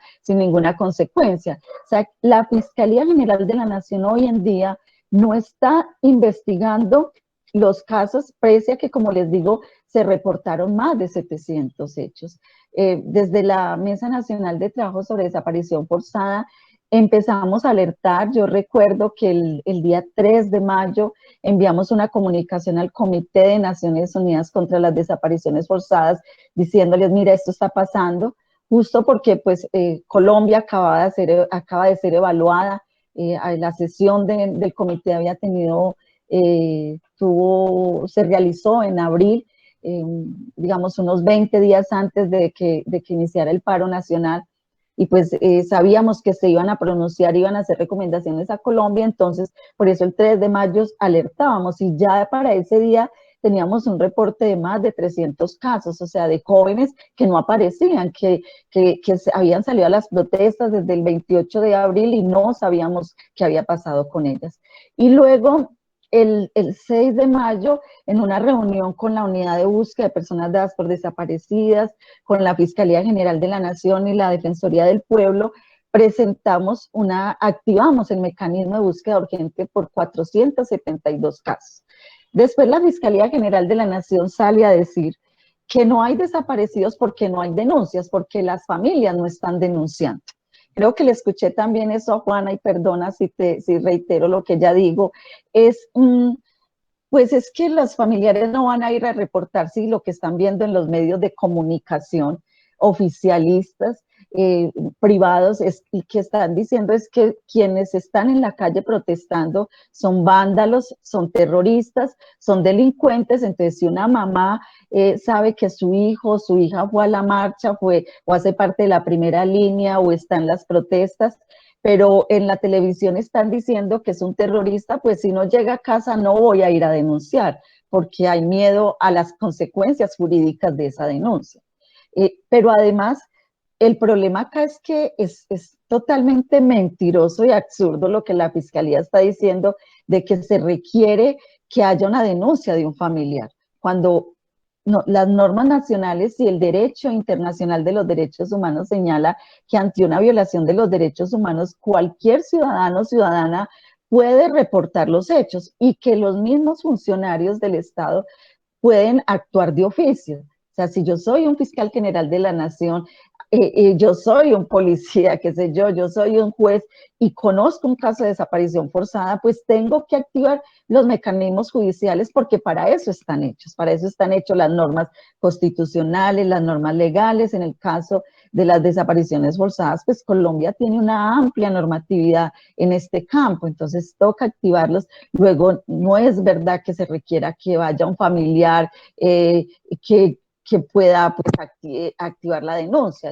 consecuencia. O sea, la Fiscalía General de la Nación hoy en día no está investigando los casos, pese a que, como les digo, se reportaron más de 700 hechos. Desde la Mesa Nacional de Trabajo sobre Desaparición Forzada empezamos a alertar. Yo recuerdo que el día 3 de mayo enviamos una comunicación al Comité de Naciones Unidas contra las Desapariciones Forzadas diciéndoles, mira, esto está pasando, justo porque pues Colombia acaba de ser evaluada. La sesión del comité había tenido, se realizó en abril, digamos unos 20 días antes de que iniciara el paro nacional, y pues sabíamos que se iban a pronunciar, iban a hacer recomendaciones a Colombia, entonces por eso el 3 de mayo alertábamos, y ya para ese día teníamos un reporte de más de 300 casos, o sea, de jóvenes que no aparecían, que habían salido a las protestas desde el 28 de abril y no sabíamos qué había pasado con ellas. Y luego, el 6 de mayo, en una reunión con la Unidad de Búsqueda de Personas Dadas por Desaparecidas, con la Fiscalía General de la Nación y la Defensoría del Pueblo, activamos el mecanismo de búsqueda urgente por 472 casos. Después la Fiscalía General de la Nación sale a decir que no hay desaparecidos porque no hay denuncias, porque las familias no están denunciando. Creo que le escuché también eso a Juana, y perdona si reitero lo que ya digo, pues es que los familiares no van a ir a reportar si lo que están viendo en los medios de comunicación oficialistas, privados, y que están diciendo es que quienes están en la calle protestando son vándalos, son terroristas, son delincuentes. Entonces, si una mamá sabe que su hijo o su hija fue a la marcha, o hace parte de la primera línea o está en las protestas, pero en la televisión están diciendo que es un terrorista, pues si no llega a casa no voy a ir a denunciar, porque hay miedo a las consecuencias jurídicas de esa denuncia. Pero además, el problema acá es que es totalmente mentiroso y absurdo lo que la Fiscalía está diciendo de que se requiere que haya una denuncia de un familiar, cuando no, las normas nacionales y el derecho internacional de los derechos humanos señala que ante una violación de los derechos humanos cualquier ciudadano o ciudadana puede reportar los hechos, y que los mismos funcionarios del Estado pueden actuar de oficio. O sea, si yo soy un fiscal general de la Nación, yo soy un policía, qué sé yo soy un juez y conozco un caso de desaparición forzada, pues tengo que activar los mecanismos judiciales porque para eso están hechos las normas constitucionales, las normas legales. En el caso de las desapariciones forzadas, pues Colombia tiene una amplia normatividad en este campo, entonces toca activarlos. Luego, no es verdad que se requiera que vaya un familiar que que pueda pues, activar la denuncia.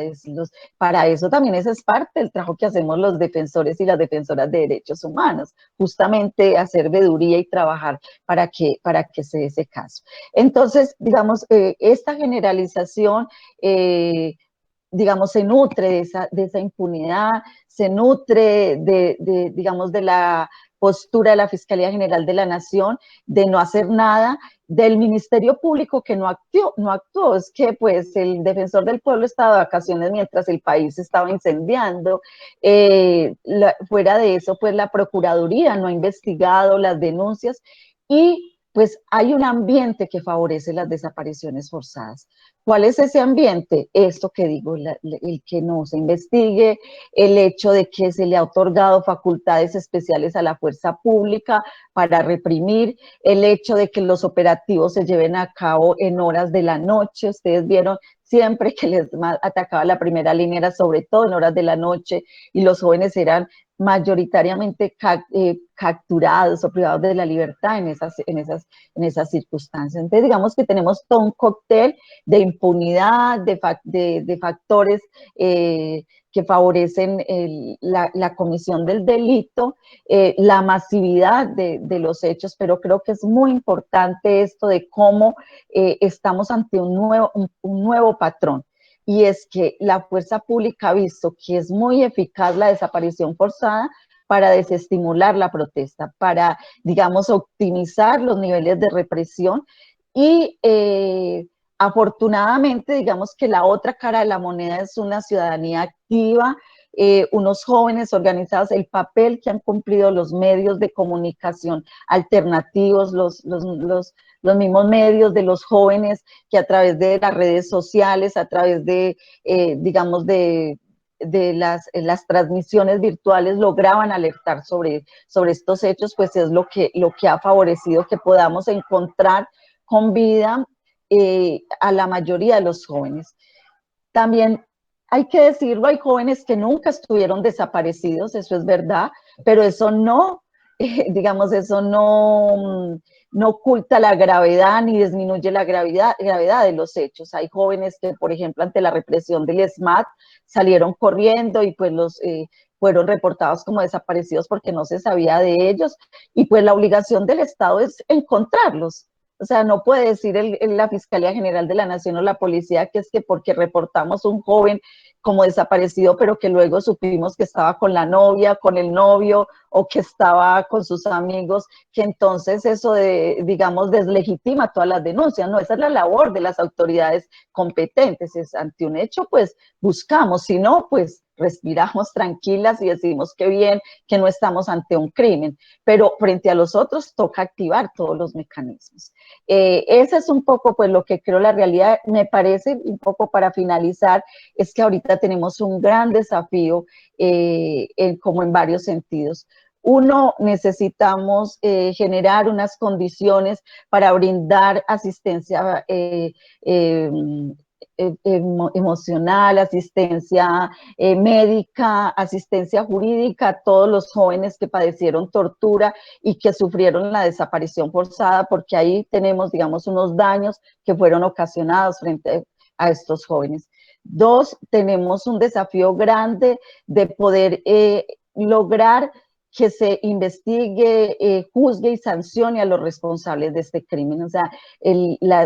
Para eso también esa es parte del trabajo que hacemos los defensores y las defensoras de derechos humanos, justamente hacer veeduría y trabajar para que se dé ese caso. Entonces, digamos, esta generalización digamos, se nutre de esa impunidad, se nutre digamos, de la postura de la Fiscalía General de la Nación de no hacer nada, del Ministerio Público que no actuó. Es que pues el defensor del pueblo estaba de vacaciones mientras el país estaba incendiando. Fuera de eso, pues la Procuraduría no ha investigado las denuncias y pues hay un ambiente que favorece las desapariciones forzadas. ¿Cuál es ese ambiente? Esto que digo, el que no se investigue, el hecho de que se le ha otorgado facultades especiales a la fuerza pública para reprimir, el hecho de que los operativos se lleven a cabo en horas de la noche. Ustedes vieron siempre que les atacaba la primera línea, era sobre todo en horas de la noche, y los jóvenes eran mayoritariamente capturados o privados de la libertad en esas circunstancias. Entonces, digamos que tenemos todo un cóctel de impunidad, de factores que favorecen la comisión del delito, la masividad de los hechos, pero creo que es muy importante esto de cómo estamos ante un nuevo patrón. Y es que la fuerza pública ha visto que es muy eficaz la desaparición forzada para desestimular la protesta, para, digamos, optimizar los niveles de represión y afortunadamente, digamos que la otra cara de la moneda es una ciudadanía activa, unos jóvenes organizados, el papel que han cumplido los medios de comunicación alternativos, los mismos medios de los jóvenes que a través de las redes sociales, a través de, digamos, de las transmisiones virtuales lograban alertar sobre estos hechos, pues es lo que ha favorecido que podamos encontrar con vida a la mayoría de los jóvenes. También hay que decirlo, hay jóvenes que nunca estuvieron desaparecidos, eso es verdad, pero eso no, digamos, eso no oculta la gravedad ni disminuye la gravedad de los hechos. Hay jóvenes que, por ejemplo, ante la represión del ESMAD salieron corriendo y pues fueron reportados como desaparecidos porque no se sabía de ellos, y pues la obligación del Estado es encontrarlos. O sea, no puede decir la Fiscalía General de la Nación o la policía que es que porque reportamos un joven como desaparecido, pero que luego supimos que estaba con la novia, con el novio o que estaba con sus amigos, que entonces eso digamos, deslegitima todas las denuncias. No, esa es la labor de las autoridades competentes. Es ante un hecho, pues buscamos, si no, pues respiramos tranquilas y decidimos que bien, que no estamos ante un crimen, pero frente a los otros toca activar todos los mecanismos. Ese es un poco pues lo que creo la realidad. Me parece un poco para finalizar, es que ahorita tenemos un gran desafío como en varios sentidos. Uno, necesitamos generar unas condiciones para brindar asistencia emocional, asistencia médica, asistencia jurídica a todos los jóvenes que padecieron tortura y que sufrieron la desaparición forzada, porque ahí tenemos, digamos, unos daños que fueron ocasionados frente a estos jóvenes. Dos, tenemos un desafío grande de poder lograr que se investigue, juzgue y sancione a los responsables de este crimen. O sea,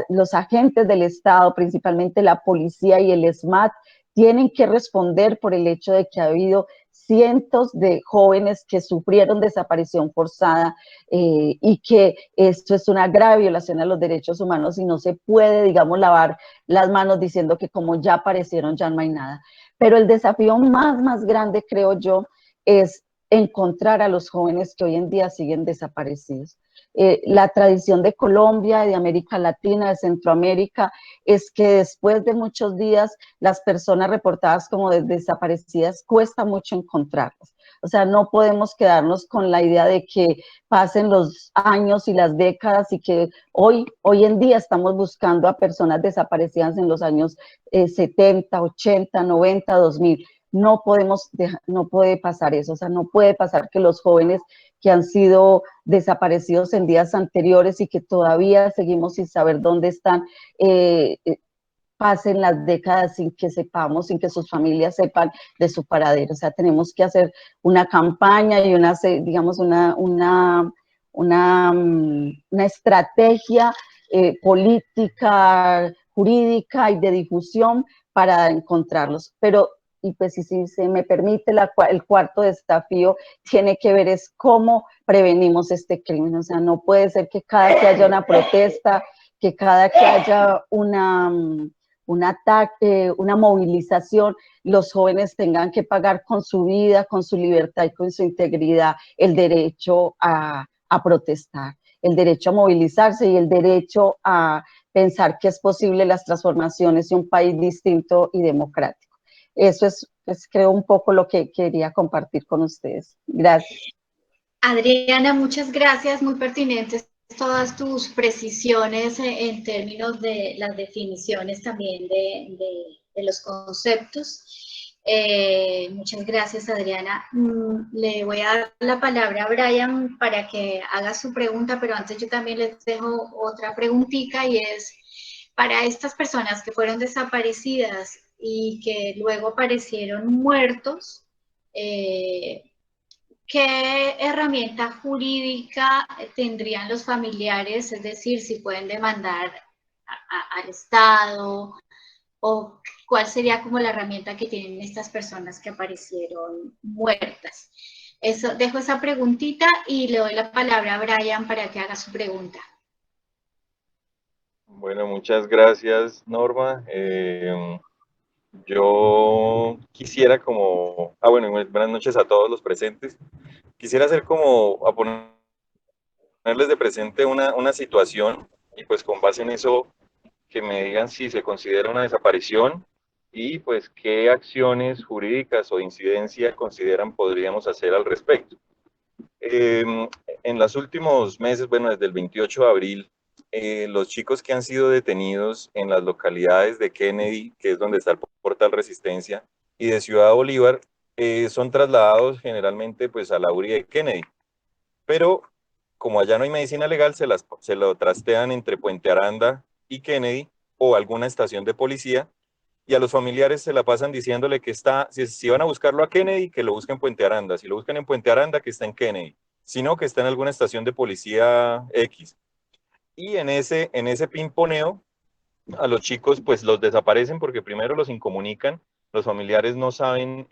los agentes del Estado, principalmente la policía y el ESMAD, tienen que responder por el hecho de que ha habido cientos de jóvenes que sufrieron desaparición forzada y que esto es una grave violación a los derechos humanos y no se puede, digamos, lavar las manos diciendo que como ya aparecieron ya no hay nada. Pero el desafío más grande, creo yo, es encontrar a los jóvenes que hoy en día siguen desaparecidos. La tradición de Colombia, de América Latina, de Centroamérica, es que después de muchos días las personas reportadas como desaparecidas cuesta mucho encontrarlas. O sea, no podemos quedarnos con la idea de que pasen los años y las décadas y que hoy en día estamos buscando a personas desaparecidas en los años 70, 80, 90, 2000. No podemos no puede pasar eso, o sea, no puede pasar que los jóvenes que han sido desaparecidos en días anteriores y que todavía seguimos sin saber dónde están, pasen las décadas sin que sepamos, sin que sus familias sepan de su paradero. O sea, tenemos que hacer una campaña y digamos, una estrategia política, jurídica y de difusión para encontrarlos. Pero, y pues si se me permite, el cuarto desafío tiene que ver es cómo prevenimos este crimen. O sea, no puede ser que cada que haya una protesta, que cada que haya un ataque, una movilización, los jóvenes tengan que pagar con su vida, con su libertad y con su integridad el derecho a protestar, el derecho a movilizarse y el derecho a pensar que es posible las transformaciones de un país distinto y democrático. Eso es, pues, creo, un poco lo que quería compartir con ustedes. Gracias. Adriana, muchas gracias, muy pertinentes todas tus precisiones en términos de las definiciones también de los conceptos. Muchas gracias, Adriana. Le voy a dar la palabra a Brian para que haga su pregunta, pero antes yo también les dejo otra preguntita y es, para estas personas que fueron desaparecidas y que luego aparecieron muertos, ¿qué herramienta jurídica tendrían los familiares? Es decir, si pueden demandar al Estado o cuál sería como la herramienta que tienen estas personas que aparecieron muertas. Eso, dejo esa preguntita y le doy la palabra a Brian para que haga su pregunta. Bueno, muchas gracias, Norma. Yo quisiera bueno, buenas noches a todos los presentes. Quisiera hacer a ponerles de presente una situación y pues con base en eso que me digan si se considera una desaparición y pues qué acciones jurídicas o de incidencia consideran podríamos hacer al respecto. En los últimos meses, bueno, desde el 28 de abril, los chicos que han sido detenidos en las localidades de Kennedy, que es donde está el Portal Resistencia, y de Ciudad Bolívar, son trasladados generalmente pues a la URI de Kennedy. Pero como allá no hay medicina legal, se lo trastean entre Puente Aranda y Kennedy o alguna estación de policía, y a los familiares se la pasan diciéndole que si van a buscarlo a Kennedy, que lo busquen en Puente Aranda, si lo buscan en Puente Aranda, que está en Kennedy, sino que está en alguna estación de policía X. Y en ese pimponeo, a los chicos pues los desaparecen porque primero los incomunican, los familiares no saben,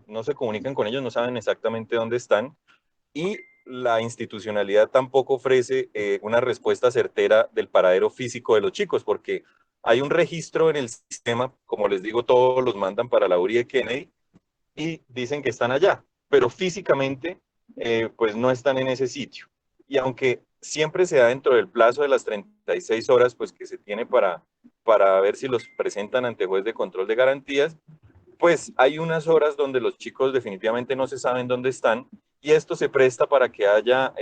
no se comunican con ellos, no saben exactamente dónde están, y la institucionalidad tampoco ofrece una respuesta certera del paradero físico de los chicos, porque hay un registro en el sistema, como les digo, todos los mandan para la URI de Kennedy y dicen que están allá, pero físicamente pues no están en ese sitio. Y aunque siempre se da dentro del plazo de las 36 horas pues que se tiene para ver si los presentan ante juez de control de garantías, pues hay unas horas donde los chicos definitivamente no se saben dónde están y esto se presta para que haya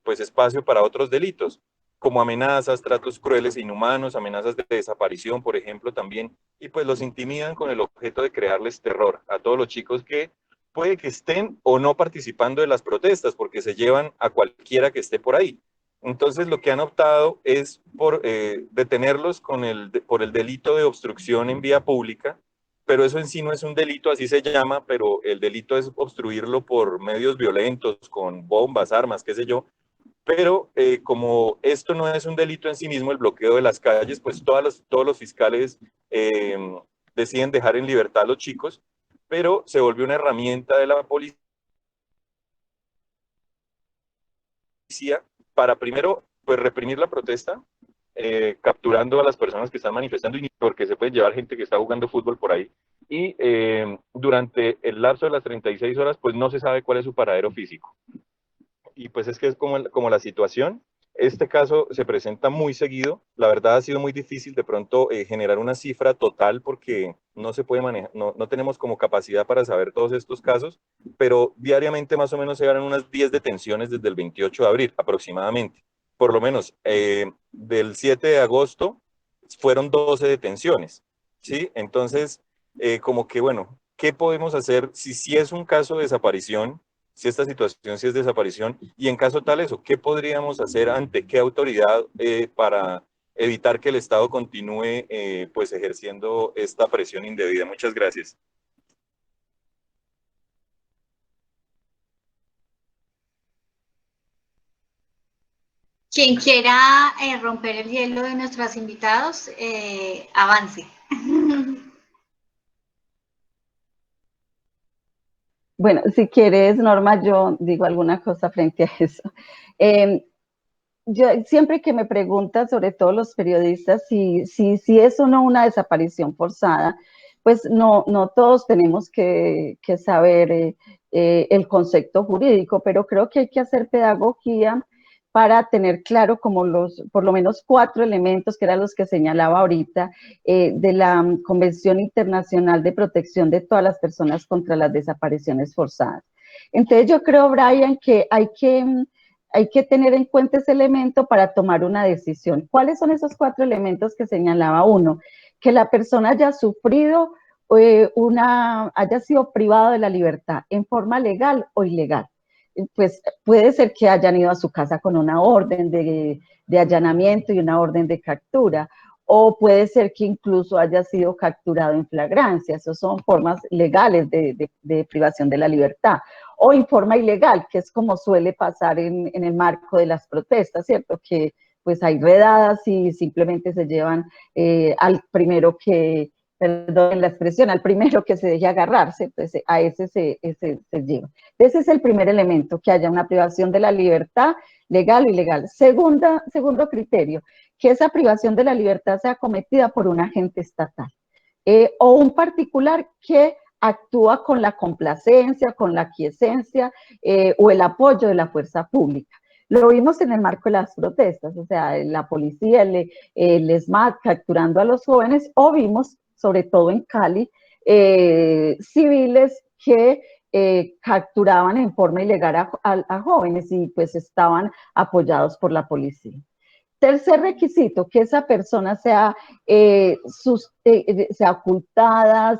pues espacio para otros delitos, como amenazas, tratos crueles e inhumanos, amenazas de desaparición, por ejemplo, también, y pues los intimidan con el objeto de crearles terror a todos los chicos que puede que estén o no participando de las protestas, porque se llevan a cualquiera que esté por ahí. Entonces lo que han optado es por detenerlos por el delito de obstrucción en vía pública, pero eso en sí no es un delito, así se llama, pero el delito es obstruirlo por medios violentos, con bombas, armas, qué sé yo. Pero como esto no es un delito en sí mismo, el bloqueo de las calles, pues todos los fiscales deciden dejar en libertad a los chicos, pero se volvió una herramienta de la policía para primero pues reprimir la protesta, capturando a las personas que están manifestando, porque se puede llevar gente que está jugando fútbol por ahí. Y durante el lapso de las 36 horas, pues no se sabe cuál es su paradero físico. y pues es que es como la situación. Este caso se presenta muy seguido. La verdad ha sido muy difícil de pronto generar una cifra total porque no se puede manejar, no tenemos como capacidad para saber todos estos casos, pero diariamente más o menos se dan unas 10 detenciones desde el 28 de abril aproximadamente. Por lo menos del 7 de agosto fueron 12 detenciones, ¿sí? Entonces, como que bueno, ¿qué podemos hacer si es un caso de desaparición? Si esta situación sí es desaparición, y en caso tal eso, ¿qué podríamos hacer ante qué autoridad para evitar que el Estado continúe pues ejerciendo esta presión indebida? Muchas gracias. Quien quiera romper el hielo de nuestros invitados, avance. Bueno, si quieres, Norma, yo digo alguna cosa frente a eso. Yo siempre que me preguntan, sobre todo los periodistas, si es o no una desaparición forzada, pues no todos tenemos que saber el concepto jurídico, pero creo que hay que hacer pedagogía para tener claro como por lo menos 4 elementos, que eran los que señalaba ahorita, de la Convención Internacional de Protección de todas las personas contra las desapariciones forzadas. Entonces yo creo, Brian, que hay que tener en cuenta ese elemento para tomar una decisión. ¿Cuáles son esos 4 elementos que señalaba uno? Que la persona haya sufrido haya sido privado de la libertad en forma legal o ilegal. Pues puede ser que hayan ido a su casa con una orden de allanamiento y una orden de captura, o puede ser que incluso haya sido capturado en flagrancia. Esas son formas legales de privación de la libertad. O en forma ilegal, que es como suele pasar en el marco de las protestas, ¿cierto? Que pues hay redadas y simplemente se llevan al primero que, perdón la expresión, al primero que se deje agarrarse, pues a ese se lleva. Ese es el primer elemento, que haya una privación de la libertad legal o ilegal. Segundo criterio, que esa privación de la libertad sea cometida por un agente estatal o un particular que actúa con la complacencia, con la aquiescencia o el apoyo de la fuerza pública. Lo vimos en el marco de las protestas, o sea, la policía, el ESMAD capturando a los jóvenes, o vimos, sobre todo en Cali, civiles que capturaban en forma ilegal a jóvenes y pues estaban apoyados por la policía. Tercer requisito, que esa persona sea ocultada,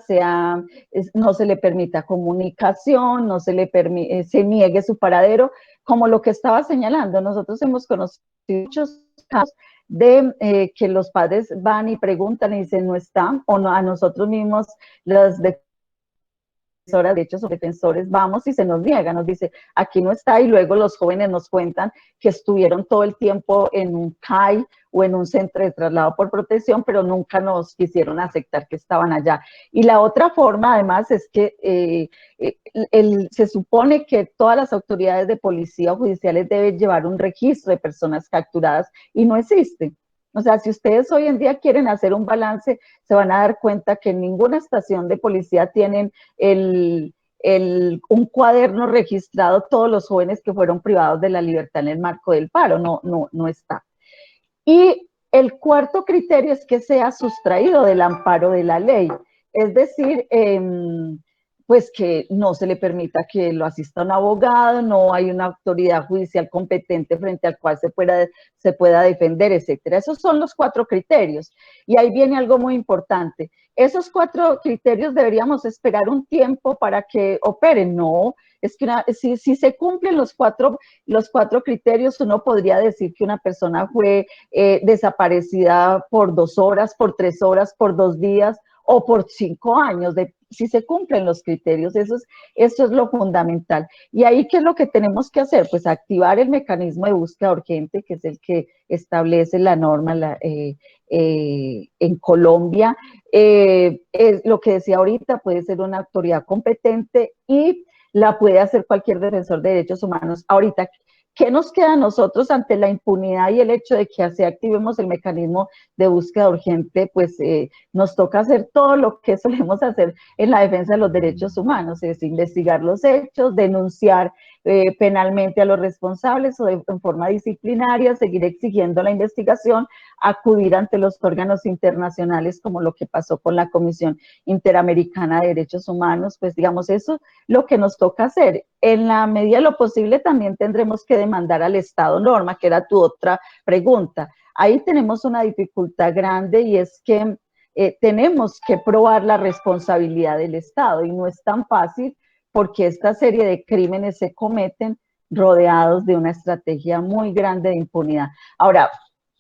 no se le permita comunicación, no se le se niegue su paradero, como lo que estaba señalando. Nosotros hemos conocido muchos casos de que los padres van y preguntan y dicen no están, o no, a nosotros mismos los de derechos o defensores, vamos y se nos niega, nos dice, aquí no está, y luego los jóvenes nos cuentan que estuvieron todo el tiempo en un CAI o en un centro de traslado por protección, pero nunca nos quisieron aceptar que estaban allá. Y la otra forma, además, es que se supone que todas las autoridades de policía o judiciales deben llevar un registro de personas capturadas y no existe. O sea, si ustedes hoy en día quieren hacer un balance, se van a dar cuenta que en ninguna estación de policía tienen un cuaderno registrado todos los jóvenes que fueron privados de la libertad en el marco del paro, no está. Y el cuarto criterio es que sea sustraído del amparo de la ley, es decir, pues que no se le permita que lo asista un abogado, no hay una autoridad judicial competente frente al cual se pueda defender, etcétera. Esos son los 4 criterios. Y ahí viene algo muy importante. Esos 4 criterios deberíamos esperar un tiempo para que operen. No, es que si se cumplen los cuatro criterios, uno podría decir que una persona fue desaparecida por 2 horas, por 3 horas, por 2 días o por 5 años, si se cumplen los criterios. Eso es lo fundamental. Y ahí, ¿qué es lo que tenemos que hacer? Pues activar el mecanismo de búsqueda urgente, que es el que establece la norma en Colombia. Es lo que decía ahorita, puede ser una autoridad competente y la puede hacer cualquier defensor de derechos humanos. Ahorita, ¿qué nos queda a nosotros ante la impunidad y el hecho de que así activemos el mecanismo de búsqueda urgente? Pues nos toca hacer todo lo que solemos hacer en la defensa de los derechos humanos, es investigar los hechos, denunciar penalmente a los responsables o en forma disciplinaria, seguir exigiendo la investigación, acudir ante los órganos internacionales como lo que pasó con la Comisión Interamericana de Derechos Humanos, pues digamos eso lo que nos toca hacer. En la medida de lo posible también tendremos que demandar al Estado Norma, que era tu otra pregunta. Ahí tenemos una dificultad grande y es que tenemos que probar la responsabilidad del Estado y no es tan fácil porque esta serie de crímenes se cometen rodeados de una estrategia muy grande de impunidad. Ahora,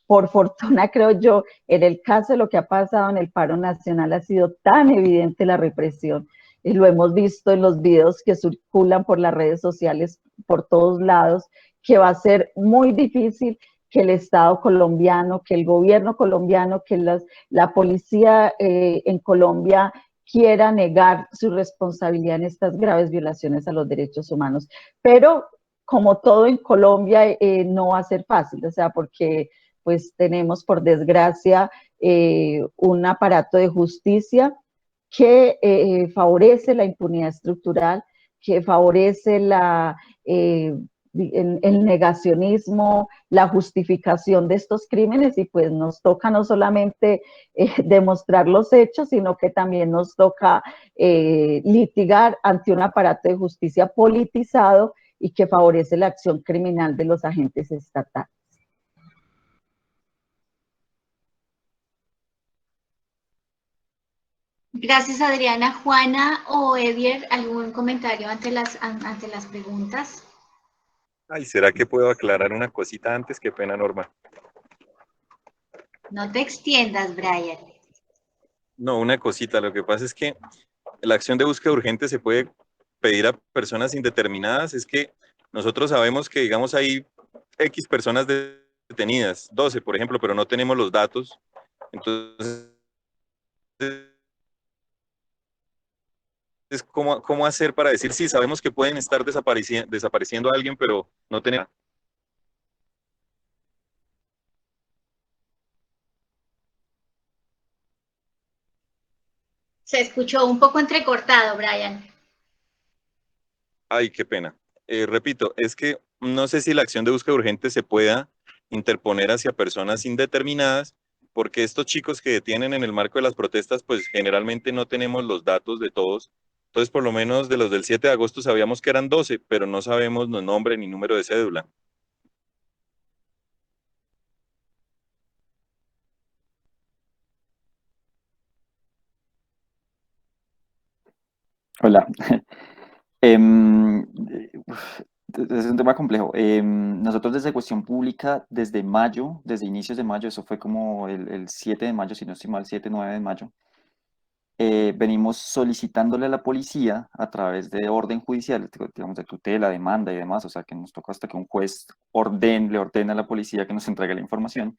por fortuna, creo yo, en el caso de lo que ha pasado en el paro nacional ha sido tan evidente la represión, y lo hemos visto en los videos que circulan por las redes sociales por todos lados, que va a ser muy difícil que el Estado colombiano, que el gobierno colombiano, que la policía en Colombia quiera negar su responsabilidad en estas graves violaciones a los derechos humanos. Pero como todo en Colombia, no va a ser fácil, o sea, porque pues tenemos, por desgracia, un aparato de justicia que favorece la impunidad estructural, que favorece el negacionismo, la justificación de estos crímenes y pues nos toca no solamente demostrar los hechos, sino que también nos toca litigar ante un aparato de justicia politizado y que favorece la acción criminal de los agentes estatales. Gracias, Adriana. Juana o Edier, ¿algún comentario ante las preguntas? Ay, ¿será que puedo aclarar una cosita antes? Qué pena, Norma. No te extiendas, Brian. No, una cosita. Lo que pasa es que la acción de búsqueda urgente se puede pedir a personas indeterminadas. Es que nosotros sabemos que, digamos, hay X personas detenidas, 12, por ejemplo, pero no tenemos los datos. Entonces, ¿cómo hacer para decir, sí, sabemos que pueden estar desapareciendo a alguien, pero no tenemos? Se escuchó un poco entrecortado, Brian. Ay, qué pena. Repito, es que no sé si la acción de búsqueda urgente se pueda interponer hacia personas indeterminadas, porque estos chicos que detienen en el marco de las protestas, pues generalmente no tenemos los datos de todos. Entonces, por lo menos de los del 7 de agosto sabíamos que eran 12, pero no sabemos ni nombre ni número de cédula. Hola. Em, es un tema complejo. Nosotros desde Cuestión Pública, desde mayo, desde inicios de mayo, eso fue como el 7 de mayo, si no estoy mal, 7-9 de mayo, venimos solicitándole a la policía a través de orden judicial, digamos de tutela, demanda y demás, o sea que nos tocó hasta que un juez le ordena a la policía que nos entregue la información,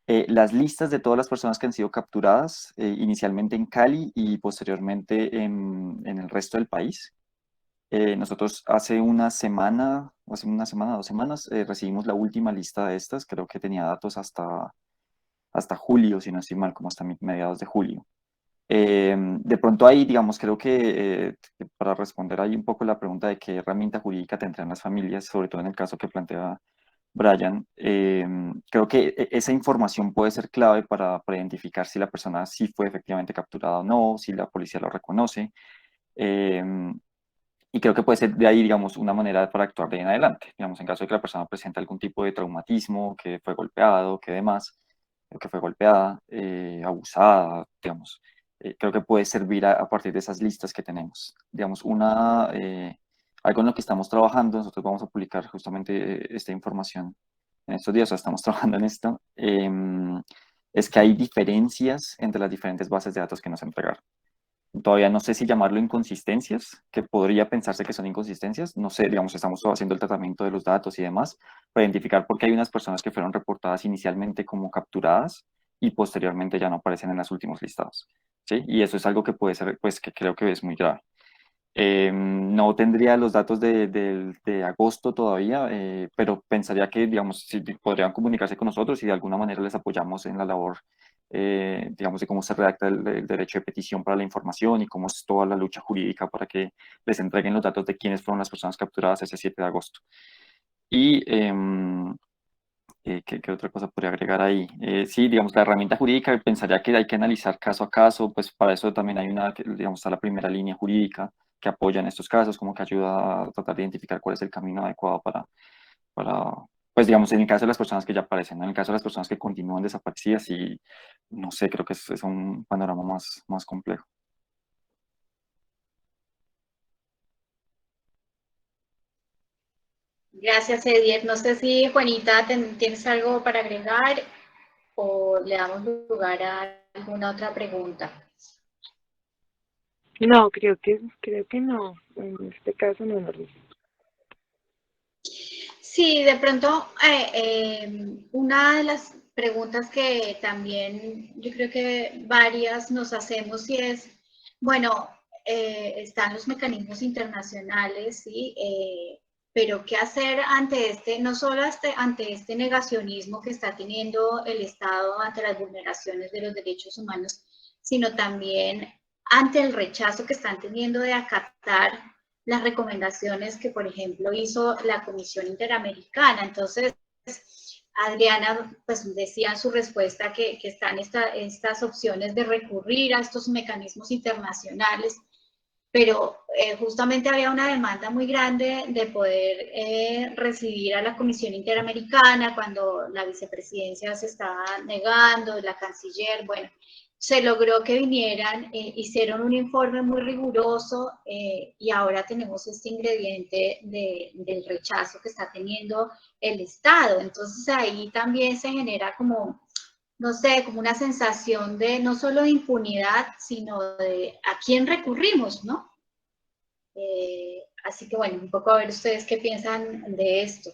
las listas de todas las personas que han sido capturadas, inicialmente en Cali y posteriormente en el resto del país. Nosotros hace una semana, 2 semanas, recibimos la última lista de estas, creo que tenía datos hasta julio, si no estoy mal, como hasta mediados de julio. De pronto ahí, digamos, creo que para responder ahí un poco la pregunta de qué herramienta jurídica tendrán las familias, sobre todo en el caso que plantea Brian, creo que esa información puede ser clave para identificar si la persona sí fue efectivamente capturada o no, si la policía lo reconoce. Y creo que puede ser de ahí, digamos, una manera para actuar de ahí en adelante. Digamos, en caso de que la persona presente algún tipo de traumatismo, que fue golpeado, que demás, o que fue golpeada, abusada, digamos, creo que puede servir a partir de esas listas que tenemos. Digamos, algo en lo que estamos trabajando, nosotros vamos a publicar justamente esta información en estos días, o sea, estamos trabajando en esto, es que hay diferencias entre las diferentes bases de datos que nos entregaron. Todavía no sé si llamarlo inconsistencias, que podría pensarse que son inconsistencias. No sé, digamos, estamos haciendo el tratamiento de los datos y demás para identificar por qué hay unas personas que fueron reportadas inicialmente como capturadas y posteriormente ya no aparecen en los últimos listados. ¿Sí? Y eso es algo que puede ser, pues, que creo que es muy grave. No tendría los datos de agosto todavía, pero pensaría que, digamos, si podrían comunicarse con nosotros y de alguna manera les apoyamos en la labor digamos, de cómo se redacta el derecho de petición para la información y cómo es toda la lucha jurídica para que les entreguen los datos de quiénes fueron las personas capturadas ese 7 de agosto. Y ¿qué otra cosa podría agregar ahí? Sí, digamos, la herramienta jurídica, pensaría que hay que analizar caso a caso, pues para eso también hay una, digamos, está la primera línea jurídica que apoya en estos casos, como que ayuda a tratar de identificar cuál es el camino adecuado para pues digamos, en el caso de las personas que ya aparecen, ¿no? En el caso de las personas que continúan desaparecidas, y no sé, creo que es un panorama más complejo. Gracias, Edier. No sé si, Juanita, ¿tienes algo para agregar o le damos lugar a alguna otra pregunta? No, creo que no. En este caso no, Norma. Sí, de pronto, una de las preguntas que también yo creo que varias nos hacemos y es, bueno, están los mecanismos internacionales, ¿sí? Pero ¿qué hacer ante no solo ante este negacionismo que está teniendo el Estado ante las vulneraciones de los derechos humanos, sino también ante el rechazo que están teniendo de acatar las recomendaciones que, por ejemplo, hizo la Comisión Interamericana? Entonces, Adriana, pues decía en su respuesta que están estas opciones de recurrir a estos mecanismos internacionales, pero justamente había una demanda muy grande de poder recibir a la Comisión Interamericana cuando la vicepresidencia se estaba negando, la canciller, bueno, se logró que vinieran, hicieron un informe muy riguroso y ahora tenemos este ingrediente del rechazo que está teniendo el Estado. Entonces ahí también se genera como, no sé, como una sensación de no solo de impunidad, sino de a quién recurrimos, ¿no? Así que bueno, un poco a ver ustedes qué piensan de esto.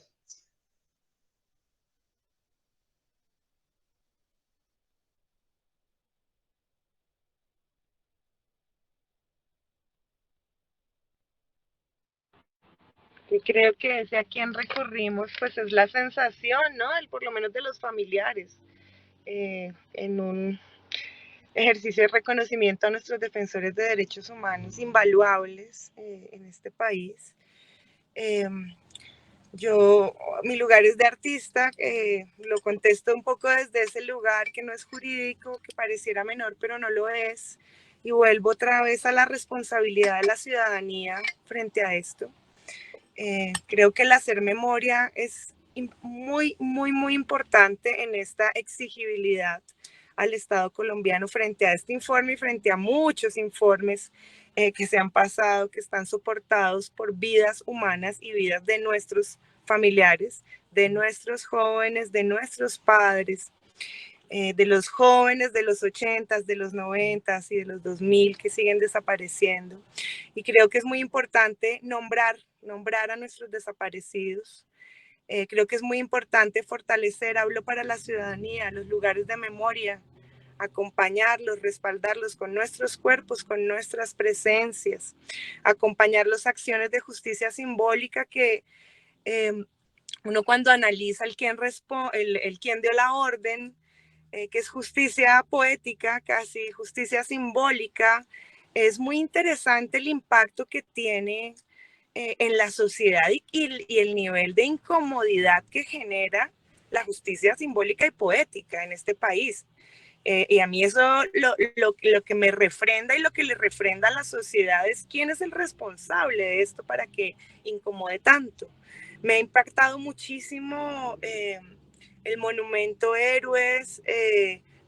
Y creo que ese a quien recurrimos, pues es la sensación, ¿no? Por lo menos de los familiares, en un ejercicio de reconocimiento a nuestros defensores de derechos humanos invaluables en este país. Mi lugar es de artista, lo contesto un poco desde ese lugar que no es jurídico, que pareciera menor, pero no lo es, y vuelvo otra vez a la responsabilidad de la ciudadanía frente a esto. Creo que el hacer memoria es muy, muy, muy importante en esta exigibilidad al Estado colombiano frente a este informe y frente a muchos informes que se han pasado, que están soportados por vidas humanas y vidas de nuestros familiares, de nuestros jóvenes, de nuestros padres, de los jóvenes de los 80s, de los 90s y de los 2000 que siguen desapareciendo. Y creo que es muy importante nombrar a nuestros desaparecidos. Creo que es muy importante fortalecer, hablo para la ciudadanía, los lugares de memoria, acompañarlos, respaldarlos con nuestros cuerpos, con nuestras presencias, acompañar las acciones de justicia simbólica que uno cuando analiza el quién dio la orden, que es justicia poética, casi justicia simbólica, es muy interesante el impacto que tiene en la sociedad y el nivel de incomodidad que genera la justicia simbólica y poética en este país. Y a mí eso lo que me refrenda y lo que le refrenda a la sociedad es quién es el responsable de esto para que incomode tanto. Me ha impactado muchísimo el monumento Héroes,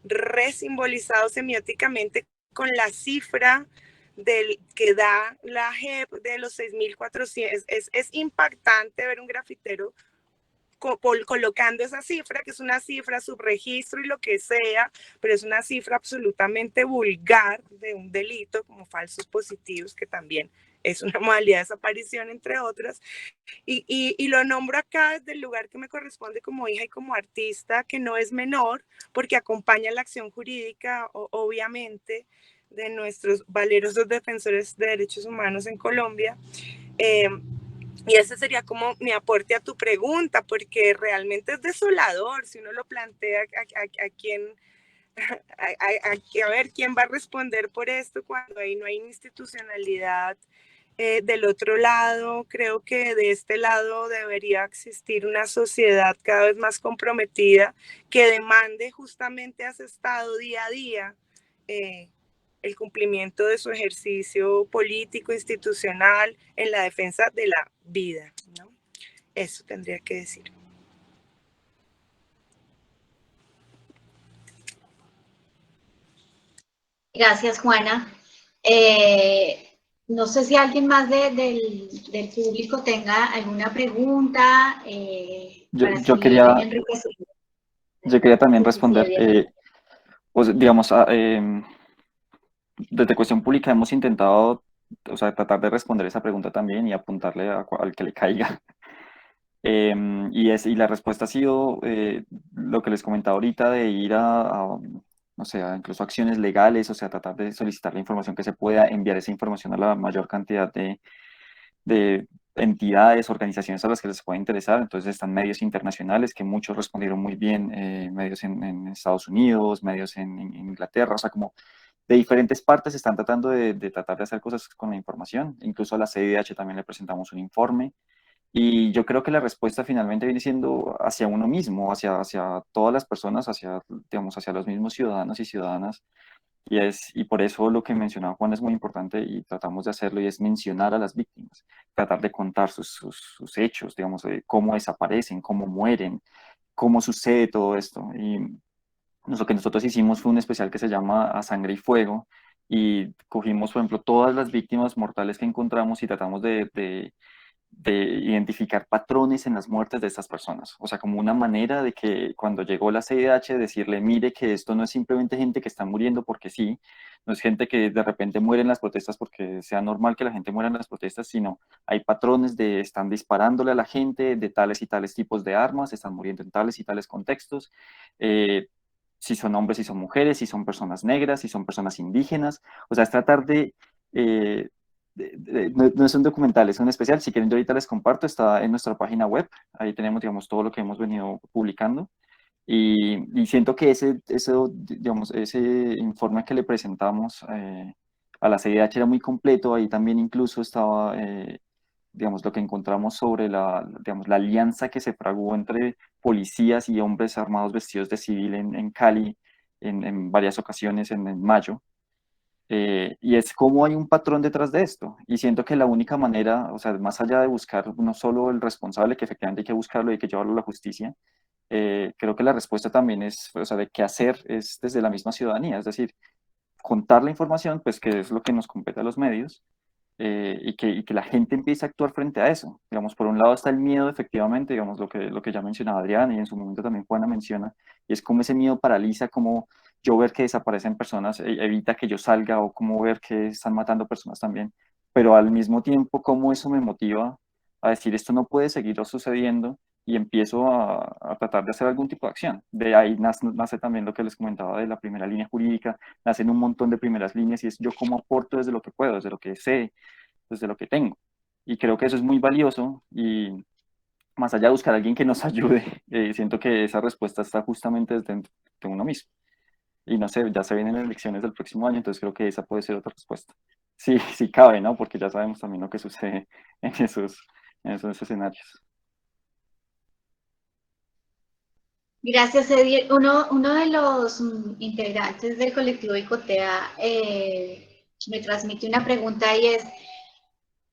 resimbolizados semióticamente con la cifra que da la JEP de los 6.400. Es impactante ver un grafitero colocando esa cifra, que es una cifra subregistro y lo que sea, pero es una cifra absolutamente vulgar de un delito como falsos positivos, que también es una modalidad de desaparición, entre otras. Y lo nombro acá desde el lugar que me corresponde como hija y como artista, que no es menor, porque acompaña la acción jurídica, obviamente, de nuestros valerosos defensores de derechos humanos en Colombia. Y ese sería como mi aporte a tu pregunta, porque realmente es desolador si uno lo plantea a ver quién va a responder por esto cuando ahí no hay institucionalidad. Del otro lado, creo que de este lado debería existir una sociedad cada vez más comprometida que demande justamente a ese Estado día a día el cumplimiento de su ejercicio político, institucional, en la defensa de la vida, ¿no? Eso tendría que decir. Gracias, Juana. No sé si alguien más del público tenga alguna pregunta para Yo seguir quería, enriqueciendo. yo quería también Sí, sí, responder, pues, digamos, desde Cuestión Pública hemos intentado, o sea, tratar de responder esa pregunta también y apuntarle al que le caiga. Y la respuesta ha sido lo que les comentaba ahorita, de ir no sé, incluso acciones legales, o sea, tratar de solicitar la información que se pueda, enviar esa información a la mayor cantidad de entidades, organizaciones a las que les pueda interesar. Entonces están medios internacionales que muchos respondieron muy bien, medios en Estados Unidos, medios en Inglaterra, o sea, como de diferentes partes están tratando de tratar de hacer cosas con la información. Incluso a la CIDH también le presentamos un informe. Y yo creo que la respuesta finalmente viene siendo hacia uno mismo, hacia todas las personas, digamos, hacia los mismos ciudadanos y ciudadanas. Y por eso lo que mencionaba Juan es muy importante y tratamos de hacerlo, y es mencionar a las víctimas, tratar de contar sus hechos, digamos, de cómo desaparecen, cómo mueren, cómo sucede todo esto. Y lo que nosotros hicimos fue un especial que se llama A Sangre y Fuego, y cogimos, por ejemplo, todas las víctimas mortales que encontramos y tratamos de identificar patrones en las muertes de estas personas. O sea, como una manera de que cuando llegó la CIDH, decirle, mire que esto no es simplemente gente que está muriendo porque sí, no es gente que de repente muere en las protestas porque sea normal que la gente muera en las protestas, sino hay patrones de están disparándole a la gente de tales y tales tipos de armas, están muriendo en tales y tales contextos. Si son hombres, si son mujeres, si son personas negras, si son personas indígenas. O sea, es tratar eh, no es un documental, es un especial. Si quieren, yo ahorita les comparto, está en nuestra página web. Ahí tenemos, digamos, todo lo que hemos venido publicando. Y siento que digamos, ese informe que le presentamos a la CIDH era muy completo. Ahí también incluso estaba, digamos, lo que encontramos sobre digamos, la alianza que se fraguó entre policías y hombres armados vestidos de civil en Cali en varias ocasiones en mayo. Y es como hay un patrón detrás de esto. Y siento que la única manera, o sea, más allá de buscar no solo el responsable, que efectivamente hay que buscarlo y hay que llevarlo a la justicia, creo que la respuesta también es, o sea, de qué hacer es desde la misma ciudadanía. Es decir, contar la información, pues que es lo que nos compete a los medios, y que la gente empiece a actuar frente a eso. Digamos, por un lado está el miedo, efectivamente, digamos, lo que ya mencionaba Adrián y en su momento también Juana menciona, y es como ese miedo paraliza, como yo ver que desaparecen personas evita que yo salga, o como ver que están matando personas también, pero al mismo tiempo, cómo eso me motiva a decir, esto no puede seguir sucediendo, y empiezo a tratar de hacer algún tipo de acción. De ahí nace también lo que les comentaba de la primera línea jurídica, nacen un montón de primeras líneas, y es yo cómo aporto desde lo que puedo, desde lo que sé, desde lo que tengo. Y creo que eso es muy valioso, y más allá de buscar a alguien que nos ayude, siento que esa respuesta está justamente desde dentro de uno mismo. Y no sé, ya se vienen las elecciones del próximo año, entonces creo que esa puede ser otra respuesta. Sí, sí cabe, ¿no? Porque ya sabemos también lo que sucede en esos escenarios. Gracias, Eddie. Uno de los integrantes del colectivo Icotea me transmite una pregunta, y es,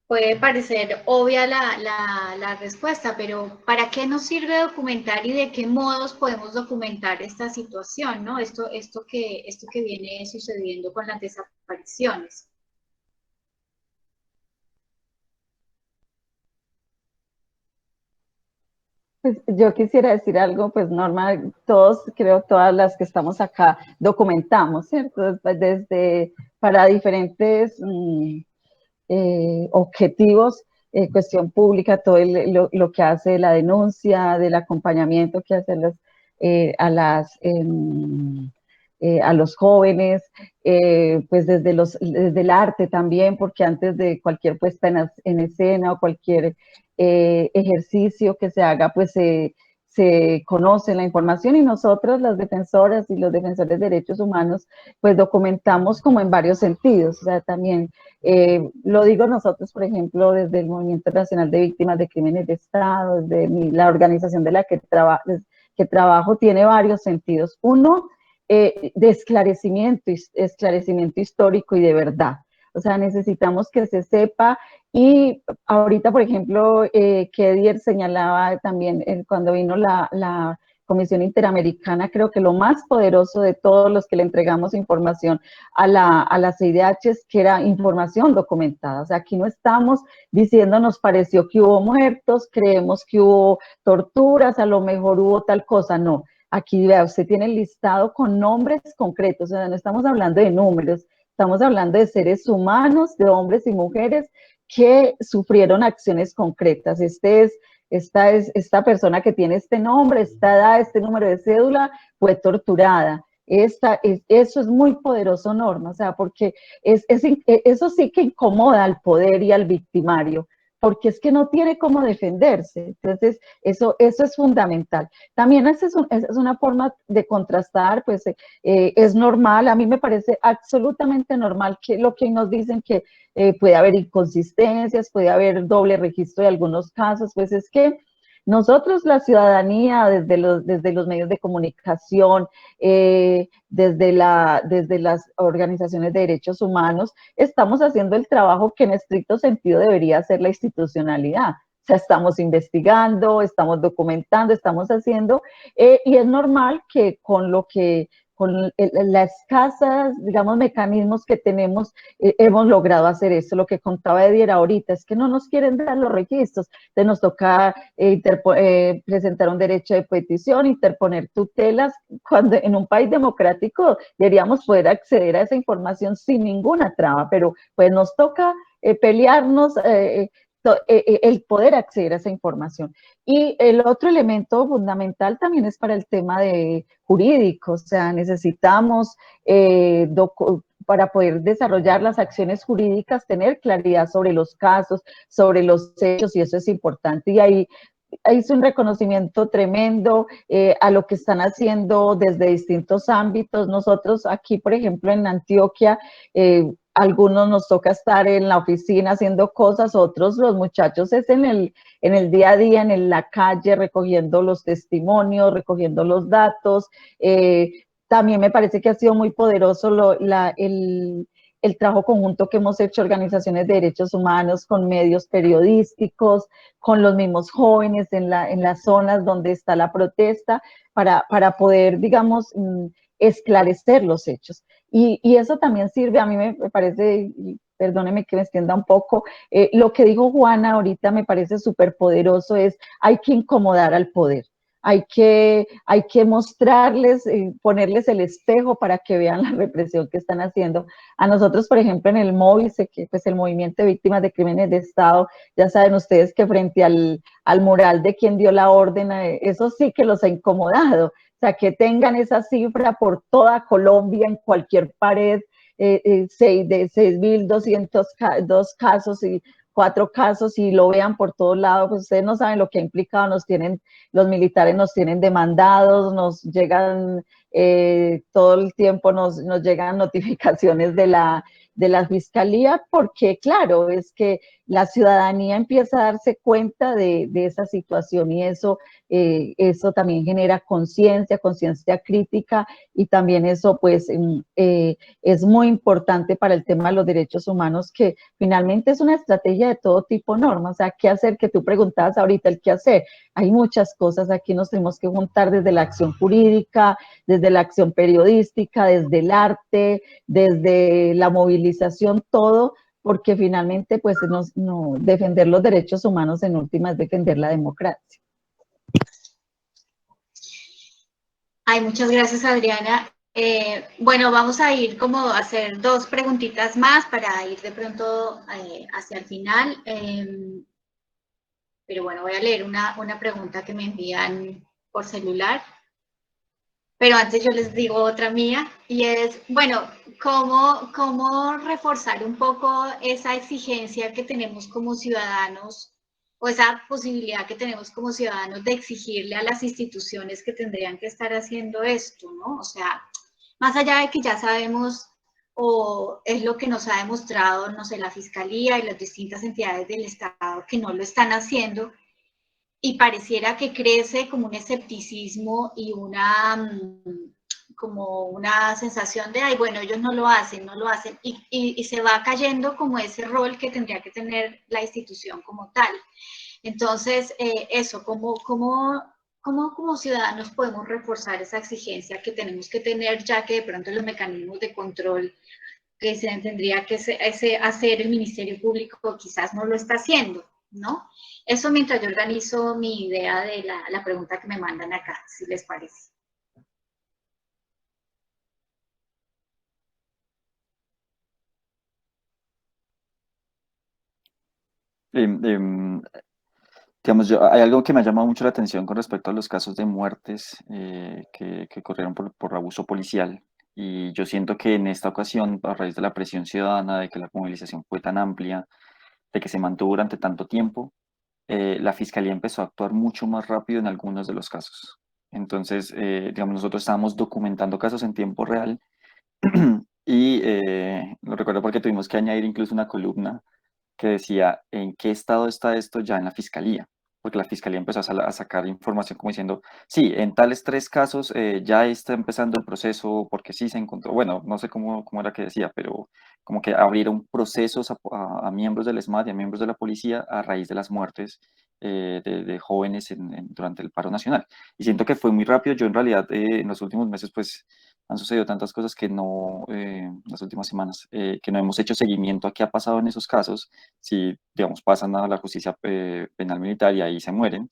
puede parecer obvia la respuesta, pero ¿para qué nos sirve documentar y de qué modos podemos documentar esta situación, ¿no? Esto que viene sucediendo con las desapariciones. Pues yo quisiera decir algo, pues Norma, todos, creo, todas las que estamos acá documentamos, ¿cierto? Desde para diferentes objetivos, cuestión pública, todo lo que hace la denuncia, del acompañamiento que hace a los jóvenes, pues desde el arte también, porque antes de cualquier puesta en escena o cualquier ejercicio que se haga, pues se conoce la información y nosotros, las defensoras y los defensores de derechos humanos, pues documentamos como en varios sentidos. O sea, también lo digo nosotros, por ejemplo, desde el Movimiento Nacional de Víctimas de Crímenes de Estado, desde la organización de la que trabajo, tiene varios sentidos. Uno, de esclarecimiento histórico y de verdad. O sea, necesitamos que se sepa y ahorita, por ejemplo, Kedier señalaba también cuando vino la Comisión Interamericana, creo que lo más poderoso de todos los que le entregamos información a la CIDH es que era información documentada. O sea, aquí no estamos diciendo nos pareció que hubo muertos, creemos que hubo torturas, a lo mejor hubo tal cosa, no. Aquí, vea, usted tiene el listado con nombres concretos, o sea, no estamos hablando de números, estamos hablando de seres humanos, de hombres y mujeres que sufrieron acciones concretas. Esta persona que tiene este nombre, esta edad, este número de cédula, fue torturada. Eso es muy poderoso, Norma, o sea, porque eso sí que incomoda al poder y al victimario, porque es que no tiene cómo defenderse. Entonces, eso es fundamental. También esa es una forma de contrastar, pues es normal, a mí me parece absolutamente normal que lo que nos dicen que puede haber inconsistencias, puede haber doble registro de algunos casos, pues es que nosotros, la ciudadanía, desde los medios de comunicación, desde las organizaciones de derechos humanos, estamos haciendo el trabajo que en estricto sentido debería hacer la institucionalidad. O sea, estamos investigando, estamos documentando, estamos haciendo, y es normal que con las escasas, digamos, mecanismos que tenemos, hemos logrado hacer eso. Lo que contaba Edier ahorita es que no nos quieren dar los registros, entonces nos toca presentar un derecho de petición, interponer tutelas, cuando en un país democrático deberíamos poder acceder a esa información sin ninguna traba, pero pues nos toca pelearnos el poder acceder a esa información. Y el otro elemento fundamental también es para el tema de jurídico, o sea, necesitamos para poder desarrollar las acciones jurídicas, tener claridad sobre los casos, sobre los hechos, y eso es importante. Y ahí hizo un reconocimiento tremendo a lo que están haciendo desde distintos ámbitos. Nosotros aquí, por ejemplo, en Antioquia, algunos nos toca estar en la oficina haciendo cosas, otros los muchachos es en el día a día, en la calle, recogiendo los testimonios, recogiendo los datos. También me parece que ha sido muy poderoso el trabajo conjunto que hemos hecho organizaciones de derechos humanos con medios periodísticos, con los mismos jóvenes en las zonas donde está la protesta, para poder, digamos, esclarecer los hechos. Y eso también sirve, a mí me parece, perdóneme que me extienda un poco, lo que dijo Juana ahorita me parece súper poderoso, hay que incomodar al poder. Hay que mostrarles, ponerles el espejo para que vean la represión que están haciendo. A nosotros, por ejemplo, en el móvil, pues el Movimiento de Víctimas de Crímenes de Estado, ya saben ustedes que frente al mural de quien dio la orden, eso sí que los ha incomodado. O sea, que tengan esa cifra por toda Colombia, en cualquier pared, de 6.202 casos y 4 casos, y lo vean por todos lados, pues ustedes no saben lo que ha implicado. Los militares nos tienen demandados, nos llegan todo el tiempo, nos llegan notificaciones de la fiscalía, porque claro, es que la ciudadanía empieza a darse cuenta de esa situación, y eso también genera conciencia crítica, y también eso pues es muy importante para el tema de los derechos humanos, que finalmente es una estrategia de todo tipo, Norma. O sea, ¿qué hacer? Que tú preguntabas ahorita el qué hacer. Hay muchas cosas, aquí nos tenemos que juntar desde la acción jurídica, desde la acción periodística, desde el arte, desde la movilización, todo, porque finalmente pues defender los derechos humanos en última es defender la democracia. Ay, muchas gracias, Adriana. Bueno, vamos a ir como a hacer 2 preguntitas más para ir de pronto hacia el final. Pero bueno, voy a leer una pregunta que me envían por celular. Pero antes yo les digo otra mía, y es, bueno, ¿cómo reforzar un poco esa exigencia que tenemos como ciudadanos o esa posibilidad que tenemos como ciudadanos de exigirle a las instituciones que tendrían que estar haciendo esto, ¿no? O sea, más allá de que ya sabemos o es lo que nos ha demostrado, no sé, la Fiscalía y las distintas entidades del Estado que no lo están haciendo, y pareciera que crece como un escepticismo y como una sensación de, ay, bueno, ellos no lo hacen, y se va cayendo como ese rol que tendría que tener la institución como tal. Entonces, eso, ¿cómo como ciudadanos podemos reforzar esa exigencia que tenemos que tener, ya que de pronto los mecanismos de control que se tendría que hacer el Ministerio Público quizás no lo está haciendo, ¿no? Eso mientras yo organizo mi idea de la pregunta que me mandan acá, si les parece. Em, em, digamos, hay algo que me ha llamado mucho la atención con respecto a los casos de muertes que ocurrieron por abuso policial. Y yo siento que en esta ocasión, a raíz de la presión ciudadana, de que la movilización fue tan amplia, de que se mantuvo durante tanto tiempo, la fiscalía empezó a actuar mucho más rápido en algunos de los casos. Entonces, digamos, nosotros estábamos documentando casos en tiempo real y lo recuerdo porque tuvimos que añadir incluso una columna que decía en qué estado está esto ya en la fiscalía, porque la fiscalía empezó a sacar información como diciendo, sí, en tales 3 casos ya está empezando el proceso porque sí se encontró, bueno, no sé cómo era que decía, pero como que abrieron procesos a miembros del ESMAD y a miembros de la policía a raíz de las muertes de jóvenes durante el paro nacional. Y siento que fue muy rápido. Yo en realidad en los últimos meses pues han sucedido tantas cosas que no, las últimas semanas, que no hemos hecho seguimiento a qué ha pasado en esos casos, si, digamos, pasan a la justicia penal militar y ahí se mueren,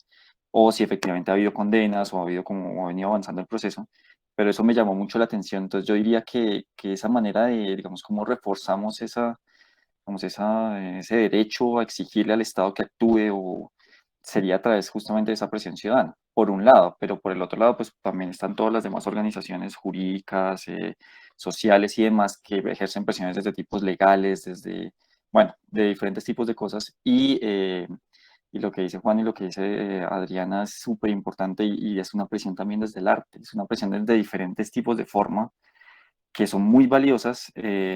o si efectivamente ha habido condenas o ha habido como ha venido avanzando el proceso, pero eso me llamó mucho la atención. Entonces yo diría que esa manera de, digamos, cómo reforzamos ese derecho a exigirle al Estado que actúe o sería a través justamente de esa presión ciudadana, por un lado, pero por el otro lado, pues también están todas las demás organizaciones jurídicas, sociales y demás que ejercen presiones desde tipos legales, bueno, de diferentes tipos de cosas y lo que dice Juan y lo que dice Adriana es súper importante y es una presión también desde el arte, es una presión desde diferentes tipos de forma que son muy valiosas.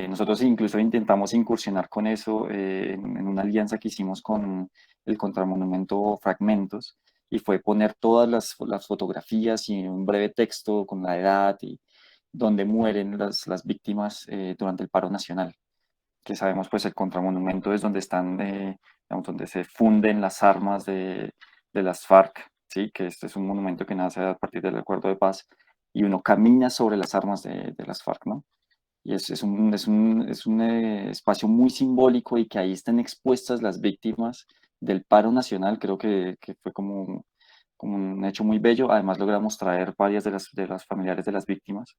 Nosotros incluso intentamos incursionar con eso en una alianza que hicimos con el Contramonumento Fragmentos y fue poner todas las fotografías y un breve texto con la edad y donde mueren las víctimas durante el paro nacional, que sabemos pues el Contramonumento es donde están, digamos, donde se funden las armas de las FARC, ¿sí? Que este es un monumento que nace a partir del acuerdo de paz y uno camina sobre las armas de las FARC, ¿no? Y es un espacio muy simbólico y que ahí estén expuestas las víctimas del paro nacional, creo que fue como un hecho muy bello. Además logramos traer varias de las familiares de las víctimas.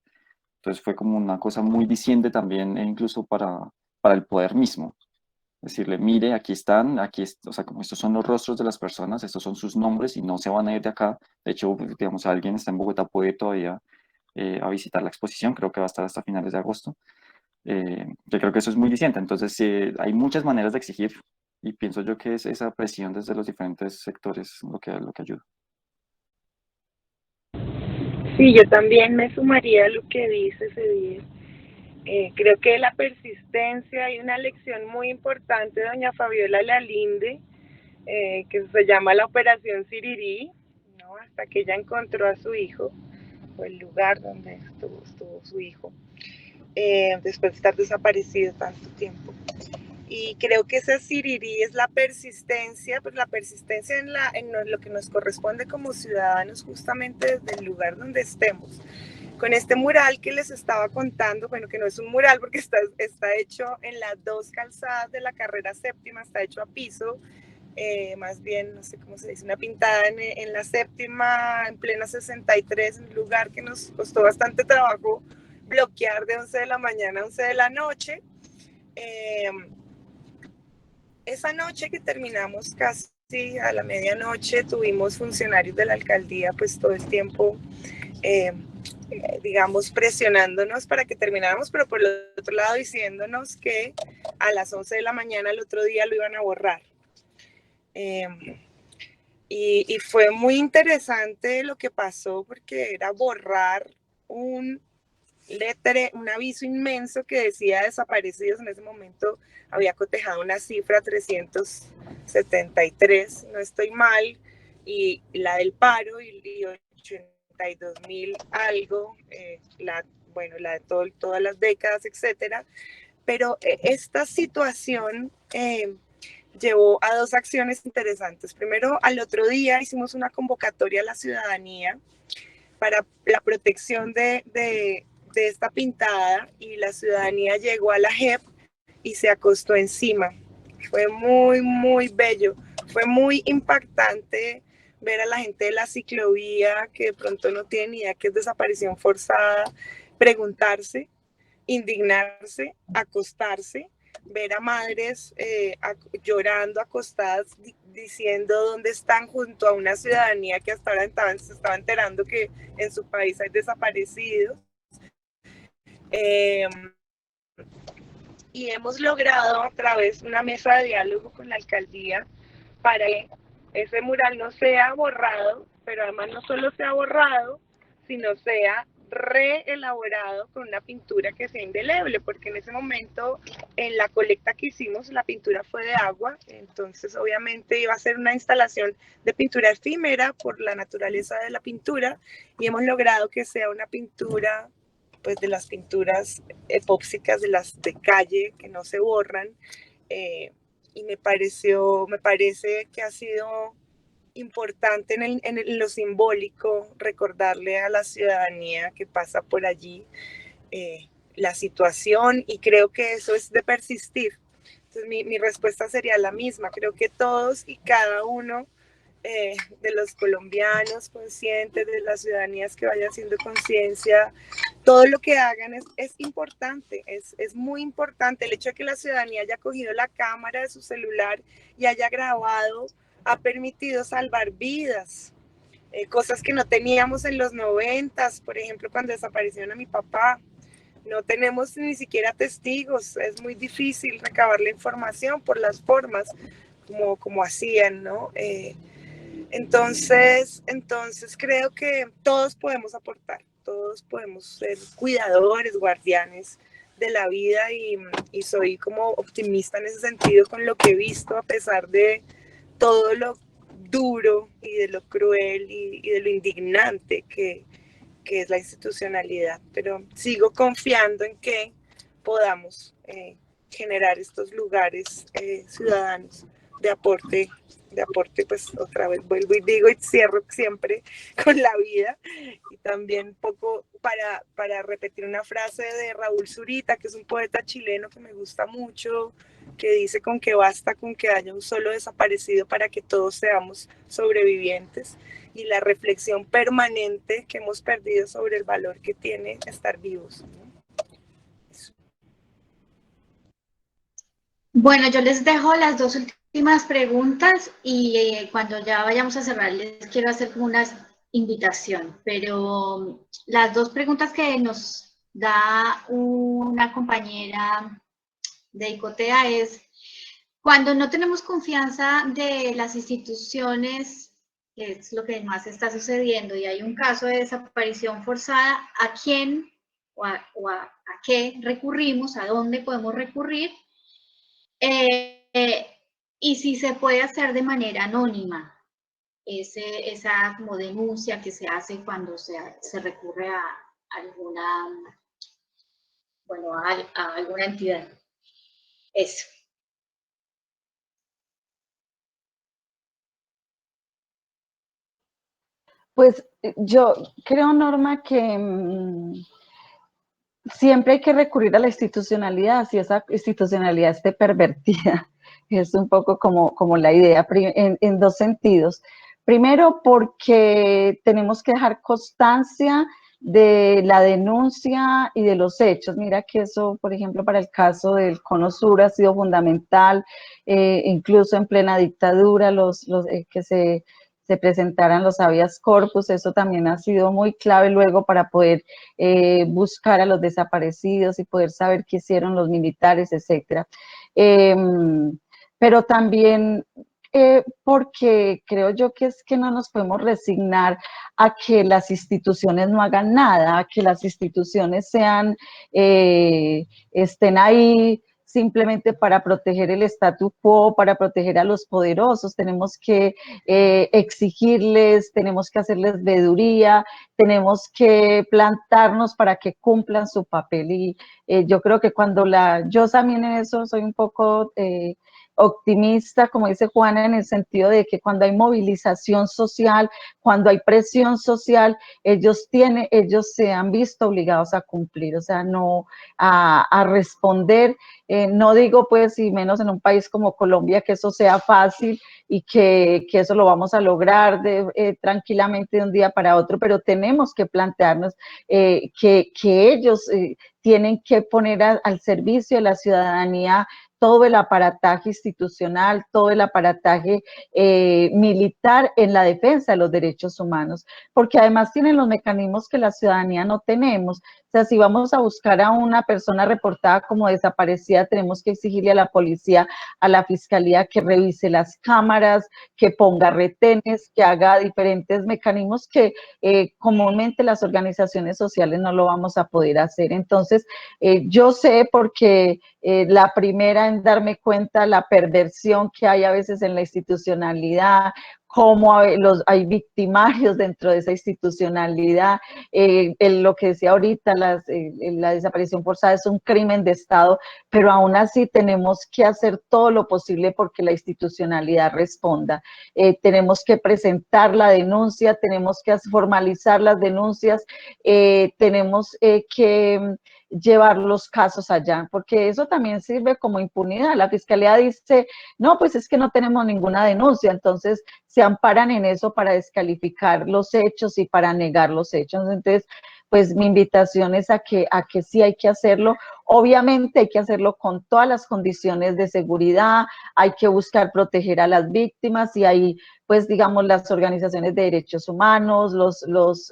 Entonces fue como una cosa muy diciente también, e incluso para el poder mismo. Decirle, mire, aquí están, o sea, como estos son los rostros de las personas, estos son sus nombres y no se van a ir de acá. De hecho, digamos, alguien está en Bogotá, puede todavía a visitar la exposición, creo que va a estar hasta finales de agosto. Yo creo que eso es muy diciente. Entonces, hay muchas maneras de exigir y pienso yo que es esa presión desde los diferentes sectores lo que ayuda. Sí, yo también me sumaría a lo que dices, Edith. Creo que la persistencia y una lección muy importante de doña Fabiola Lalinde, que se llama la Operación Sirirí, ¿no? Hasta que ella encontró a su hijo, o el lugar donde estuvo su hijo, después de estar desaparecido tanto tiempo. Y creo que esa Sirirí es la persistencia, pues la persistencia en lo que nos corresponde como ciudadanos, justamente desde el lugar donde estemos. Con este mural que les estaba contando, bueno, que no es un mural porque está hecho en las 2 calzadas de la carrera séptima, está hecho a piso, más bien, no sé cómo se dice, una pintada en la séptima, en plena 63, en un lugar que nos costó bastante trabajo bloquear de 11 de la mañana a 11 de la noche. Esa noche que terminamos casi a la medianoche, tuvimos funcionarios de la alcaldía pues todo el tiempo digamos, presionándonos para que termináramos, pero por el otro lado diciéndonos que a las 11 de la mañana el otro día lo iban a borrar. Y fue muy interesante lo que pasó porque era borrar un aviso inmenso que decía desaparecidos. En ese momento había cotejado una cifra 373, no estoy mal, y la del paro y 82.000 algo, la de todas las décadas, etcétera. Pero esta situación llevó a dos acciones interesantes. Primero, al otro día hicimos una convocatoria a la ciudadanía para la protección de esta pintada, y la ciudadanía llegó a la JEP y se acostó encima. Fue muy, muy bello. Fue muy impactante ver a la gente de la ciclovía, que de pronto no tiene ni idea que es desaparición forzada, preguntarse, indignarse, acostarse, ver a madres llorando acostadas, diciendo dónde están, junto a una ciudadanía que hasta ahora se estaba enterando que en su país hay desaparecidos. Y hemos logrado a través de una mesa de diálogo con la alcaldía para que ese mural no sea borrado, pero además no solo sea borrado, sino sea reelaborado con una pintura que sea indeleble, porque en ese momento, en la colecta que hicimos, la pintura fue de agua, entonces obviamente iba a ser una instalación de pintura efímera por la naturaleza de la pintura, y hemos logrado que sea una pintura, pues, de las pinturas epóxicas, de las de calle, que no se borran, y me parece que ha sido importante en lo simbólico recordarle a la ciudadanía que pasa por allí la situación, y creo que eso es de persistir. Entonces mi respuesta sería la misma. Creo que todos y cada uno de los colombianos conscientes, de las ciudadanías que vayan haciendo conciencia, todo lo que hagan es importante, es muy importante. El hecho de que la ciudadanía haya cogido la cámara de su celular y haya grabado ha permitido salvar vidas, cosas que no teníamos en los 90s, por ejemplo, cuando desaparecieron a mi papá. No tenemos ni siquiera testigos, es muy difícil recabar la información por las formas como hacían, ¿no? Entonces creo que todos podemos aportar, todos podemos ser cuidadores, guardianes de la vida, y soy como optimista en ese sentido con lo que he visto, a pesar de todo lo duro y de lo cruel y de lo indignante que es la institucionalidad. Pero sigo confiando en que podamos generar estos lugares ciudadanos de aporte, pues otra vez vuelvo y digo y cierro siempre con la vida, y también un poco para repetir una frase de Raúl Zurita, que es un poeta chileno que me gusta mucho, que dice: con que basta con que haya un solo desaparecido para que todos seamos sobrevivientes, y la reflexión permanente que hemos perdido sobre el valor que tiene estar vivos, ¿no? Bueno, yo les dejo las dos últimas preguntas, y cuando ya vayamos a cerrar les quiero hacer como una invitación, pero las dos preguntas que nos da una compañera de ICOTEA es: cuando no tenemos confianza de las instituciones, que es lo que más está sucediendo, y hay un caso de desaparición forzada, ¿a quién o a qué recurrimos? ¿A dónde podemos recurrir? Y si se puede hacer de manera anónima, esa como denuncia que se hace cuando se recurre a alguna, bueno, a alguna entidad. Eso. Pues yo creo, Norma, que siempre hay que recurrir a la institucionalidad, si esa institucionalidad esté pervertida. Es un poco como la idea, en dos sentidos. Primero, porque tenemos que dejar constancia de la denuncia y de los hechos. Mira que eso, por ejemplo, para el caso del Cono Sur ha sido fundamental, incluso en plena dictadura, que se presentaran los habeas corpus, eso también ha sido muy clave luego para poder buscar a los desaparecidos y poder saber qué hicieron los militares, etcétera. Pero también porque creo yo que es que no nos podemos resignar a que las instituciones no hagan nada, a que las instituciones sean, estén ahí simplemente para proteger el statu quo, para proteger a los poderosos. Tenemos que exigirles, tenemos que hacerles veeduría, tenemos que plantarnos para que cumplan su papel. Y yo creo que yo también en eso soy un poco optimista, como dice Juana, en el sentido de que cuando hay movilización social, cuando hay presión social, ellos se han visto obligados a cumplir, o sea, no a responder. No digo pues, y menos en un país como Colombia, que eso sea fácil y que eso lo vamos a lograr tranquilamente de un día para otro, pero tenemos que plantearnos que ellos tienen que poner al servicio de la ciudadanía todo el aparataje institucional, todo el aparataje militar en la defensa de los derechos humanos, porque además tienen los mecanismos que la ciudadanía no tenemos. O sea, si vamos a buscar a una persona reportada como desaparecida, tenemos que exigirle a la policía, a la fiscalía que revise las cámaras, que ponga retenes, que haga diferentes mecanismos que comúnmente las organizaciones sociales no lo vamos a poder hacer. Entonces, yo sé porque la primera en darme cuenta la perversión que hay a veces en la institucionalidad, cómo hay victimarios dentro de esa institucionalidad. Lo que decía ahorita, la desaparición forzada es un crimen de Estado, pero aún así tenemos que hacer todo lo posible porque la institucionalidad responda. Tenemos que presentar la denuncia, tenemos que formalizar las denuncias, tenemos que llevar los casos allá, porque eso también sirve como impunidad. La fiscalía dice, no, pues es que no tenemos ninguna denuncia, entonces se amparan en eso para descalificar los hechos y para negar los hechos. Entonces, pues mi invitación es a que sí hay que hacerlo. Obviamente hay que hacerlo con todas las condiciones de seguridad, hay que buscar proteger a las víctimas y ahí, pues digamos, las organizaciones de derechos humanos, los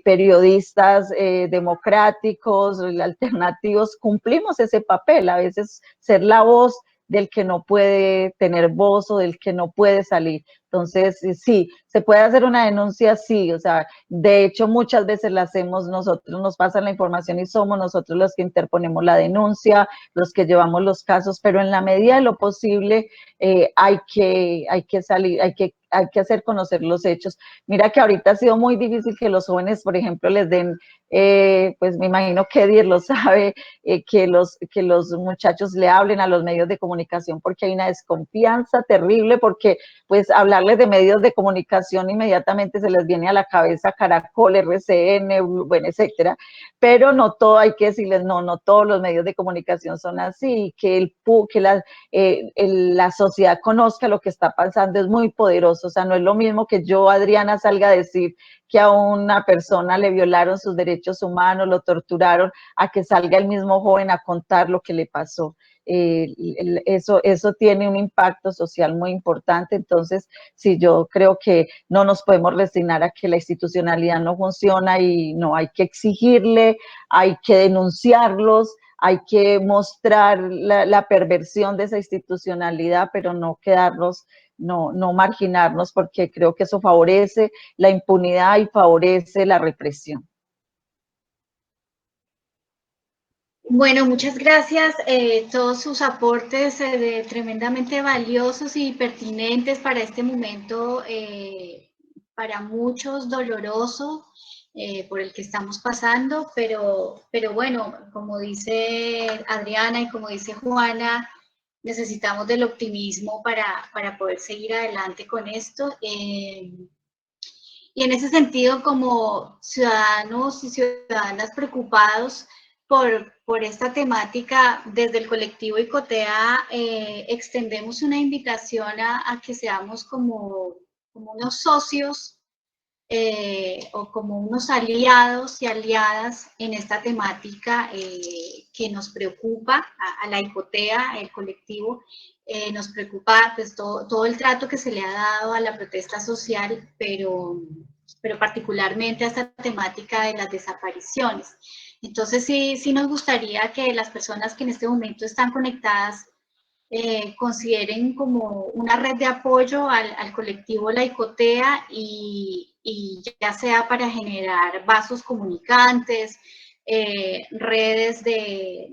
periodistas democráticos, alternativos, cumplimos ese papel, a veces ser la voz del que no puede tener voz o del que no puede salir. Entonces, sí, ¿se puede hacer una denuncia? Sí, o sea, de hecho muchas veces la hacemos nosotros, nos pasan la información y somos nosotros los que interponemos la denuncia, los que llevamos los casos, pero en la medida de lo posible hay que salir, hay que hacer conocer los hechos. Mira que ahorita ha sido muy difícil que los jóvenes, por ejemplo, les den, pues me imagino que Edir lo sabe, que los muchachos le hablen a los medios de comunicación porque hay una desconfianza terrible, porque pues hablarles de medios de comunicación inmediatamente se les viene a la cabeza Caracol, RCN, bueno, etcétera, pero no todo, hay que decirles, no todos los medios de comunicación son así, que la sociedad conozca lo que está pasando es muy poderoso. O sea, no es lo mismo que yo, Adriana, salga a decir que a una persona le violaron sus derechos humanos, lo torturaron, a que salga el mismo joven a contar lo que le pasó. Eso tiene un impacto social muy importante. Entonces, sí, yo creo que no nos podemos resignar a que la institucionalidad no funciona y no, hay que exigirle, hay que denunciarlos, hay que mostrar la perversión de esa institucionalidad, pero no quedarnos, no marginarnos, porque creo que eso favorece la impunidad y favorece la represión. Bueno, muchas gracias. Todos sus aportes tremendamente valiosos y pertinentes para este momento, para muchos doloroso, por el que estamos pasando, pero bueno, como dice Adriana y como dice Juana, necesitamos del optimismo para poder seguir adelante con esto. Y en ese sentido, como ciudadanos y ciudadanas preocupados por esta temática, desde el colectivo Icotea extendemos una invitación a que seamos como unos socios o como unos aliados y aliadas en esta temática que nos preocupa a la Icotea, el colectivo. Nos preocupa pues todo el trato que se le ha dado a la protesta social, pero particularmente a esta temática de las desapariciones. Entonces sí nos gustaría que las personas que en este momento están conectadas consideren como una red de apoyo al colectivo Laicotea y ya sea para generar vasos comunicantes, redes de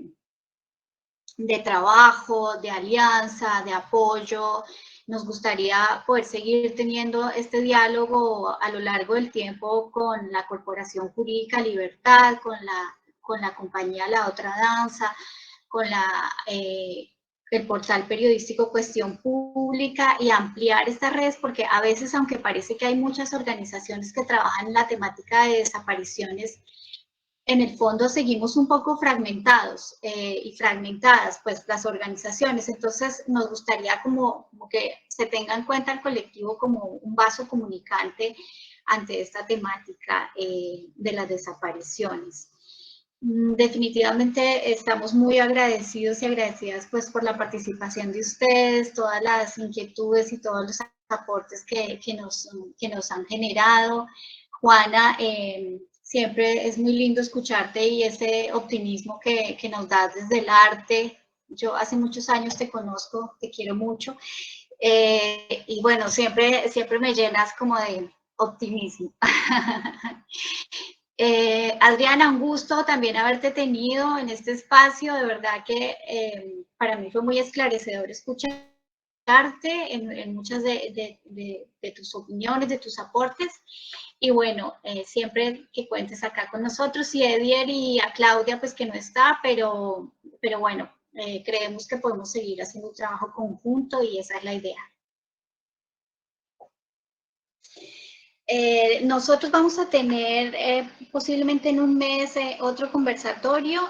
trabajo, de alianza, de apoyo. Nos gustaría poder seguir teniendo este diálogo a lo largo del tiempo con la Corporación Jurídica Libertad, con la compañía La Otra Danza, con el portal periodístico Cuestión Pública y ampliar estas redes, porque a veces, aunque parece que hay muchas organizaciones que trabajan en la temática de desapariciones, en el fondo seguimos un poco fragmentados y fragmentadas, pues, las organizaciones. Entonces, nos gustaría como que se tenga en cuenta el colectivo como un vaso comunicante ante esta temática de las desapariciones. Definitivamente estamos muy agradecidos y agradecidas, pues, por la participación de ustedes, todas las inquietudes y todos los aportes que nos han generado. Juana, siempre es muy lindo escucharte y ese optimismo que nos das desde el arte. Yo hace muchos años te conozco, te quiero mucho. Y bueno, siempre me llenas como de optimismo. Adriana, un gusto también haberte tenido en este espacio. De verdad que para mí fue muy esclarecedor escucharte en muchas de tus opiniones, de tus aportes. Y bueno, siempre que cuentes acá con nosotros, y Edier y a Claudia, pues que no está, pero bueno, creemos que podemos seguir haciendo un trabajo conjunto y esa es la idea. Nosotros vamos a tener posiblemente en un mes otro conversatorio.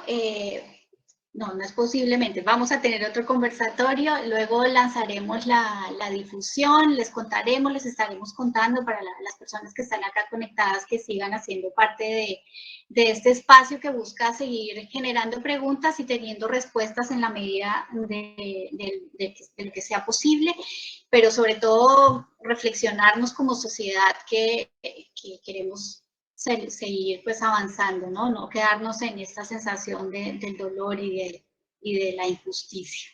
No es posiblemente, vamos a tener otro conversatorio, luego lanzaremos la difusión, les estaremos contando para las personas que están acá conectadas que sigan haciendo parte de este espacio que busca seguir generando preguntas y teniendo respuestas en la medida de que sea posible, pero sobre todo reflexionarnos como sociedad que queremos seguir pues avanzando, ¿no? No quedarnos en esta sensación del dolor y de la injusticia.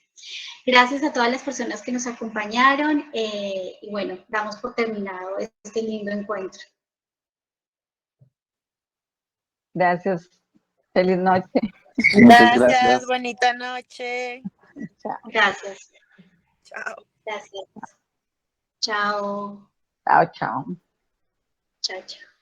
Gracias a todas las personas que nos acompañaron y bueno, damos por terminado este lindo encuentro. Gracias. Feliz noche. Muchas gracias. Bonita noche. Chao. Gracias. Chao. Gracias. Chao. Chao, chao. Chao, chao.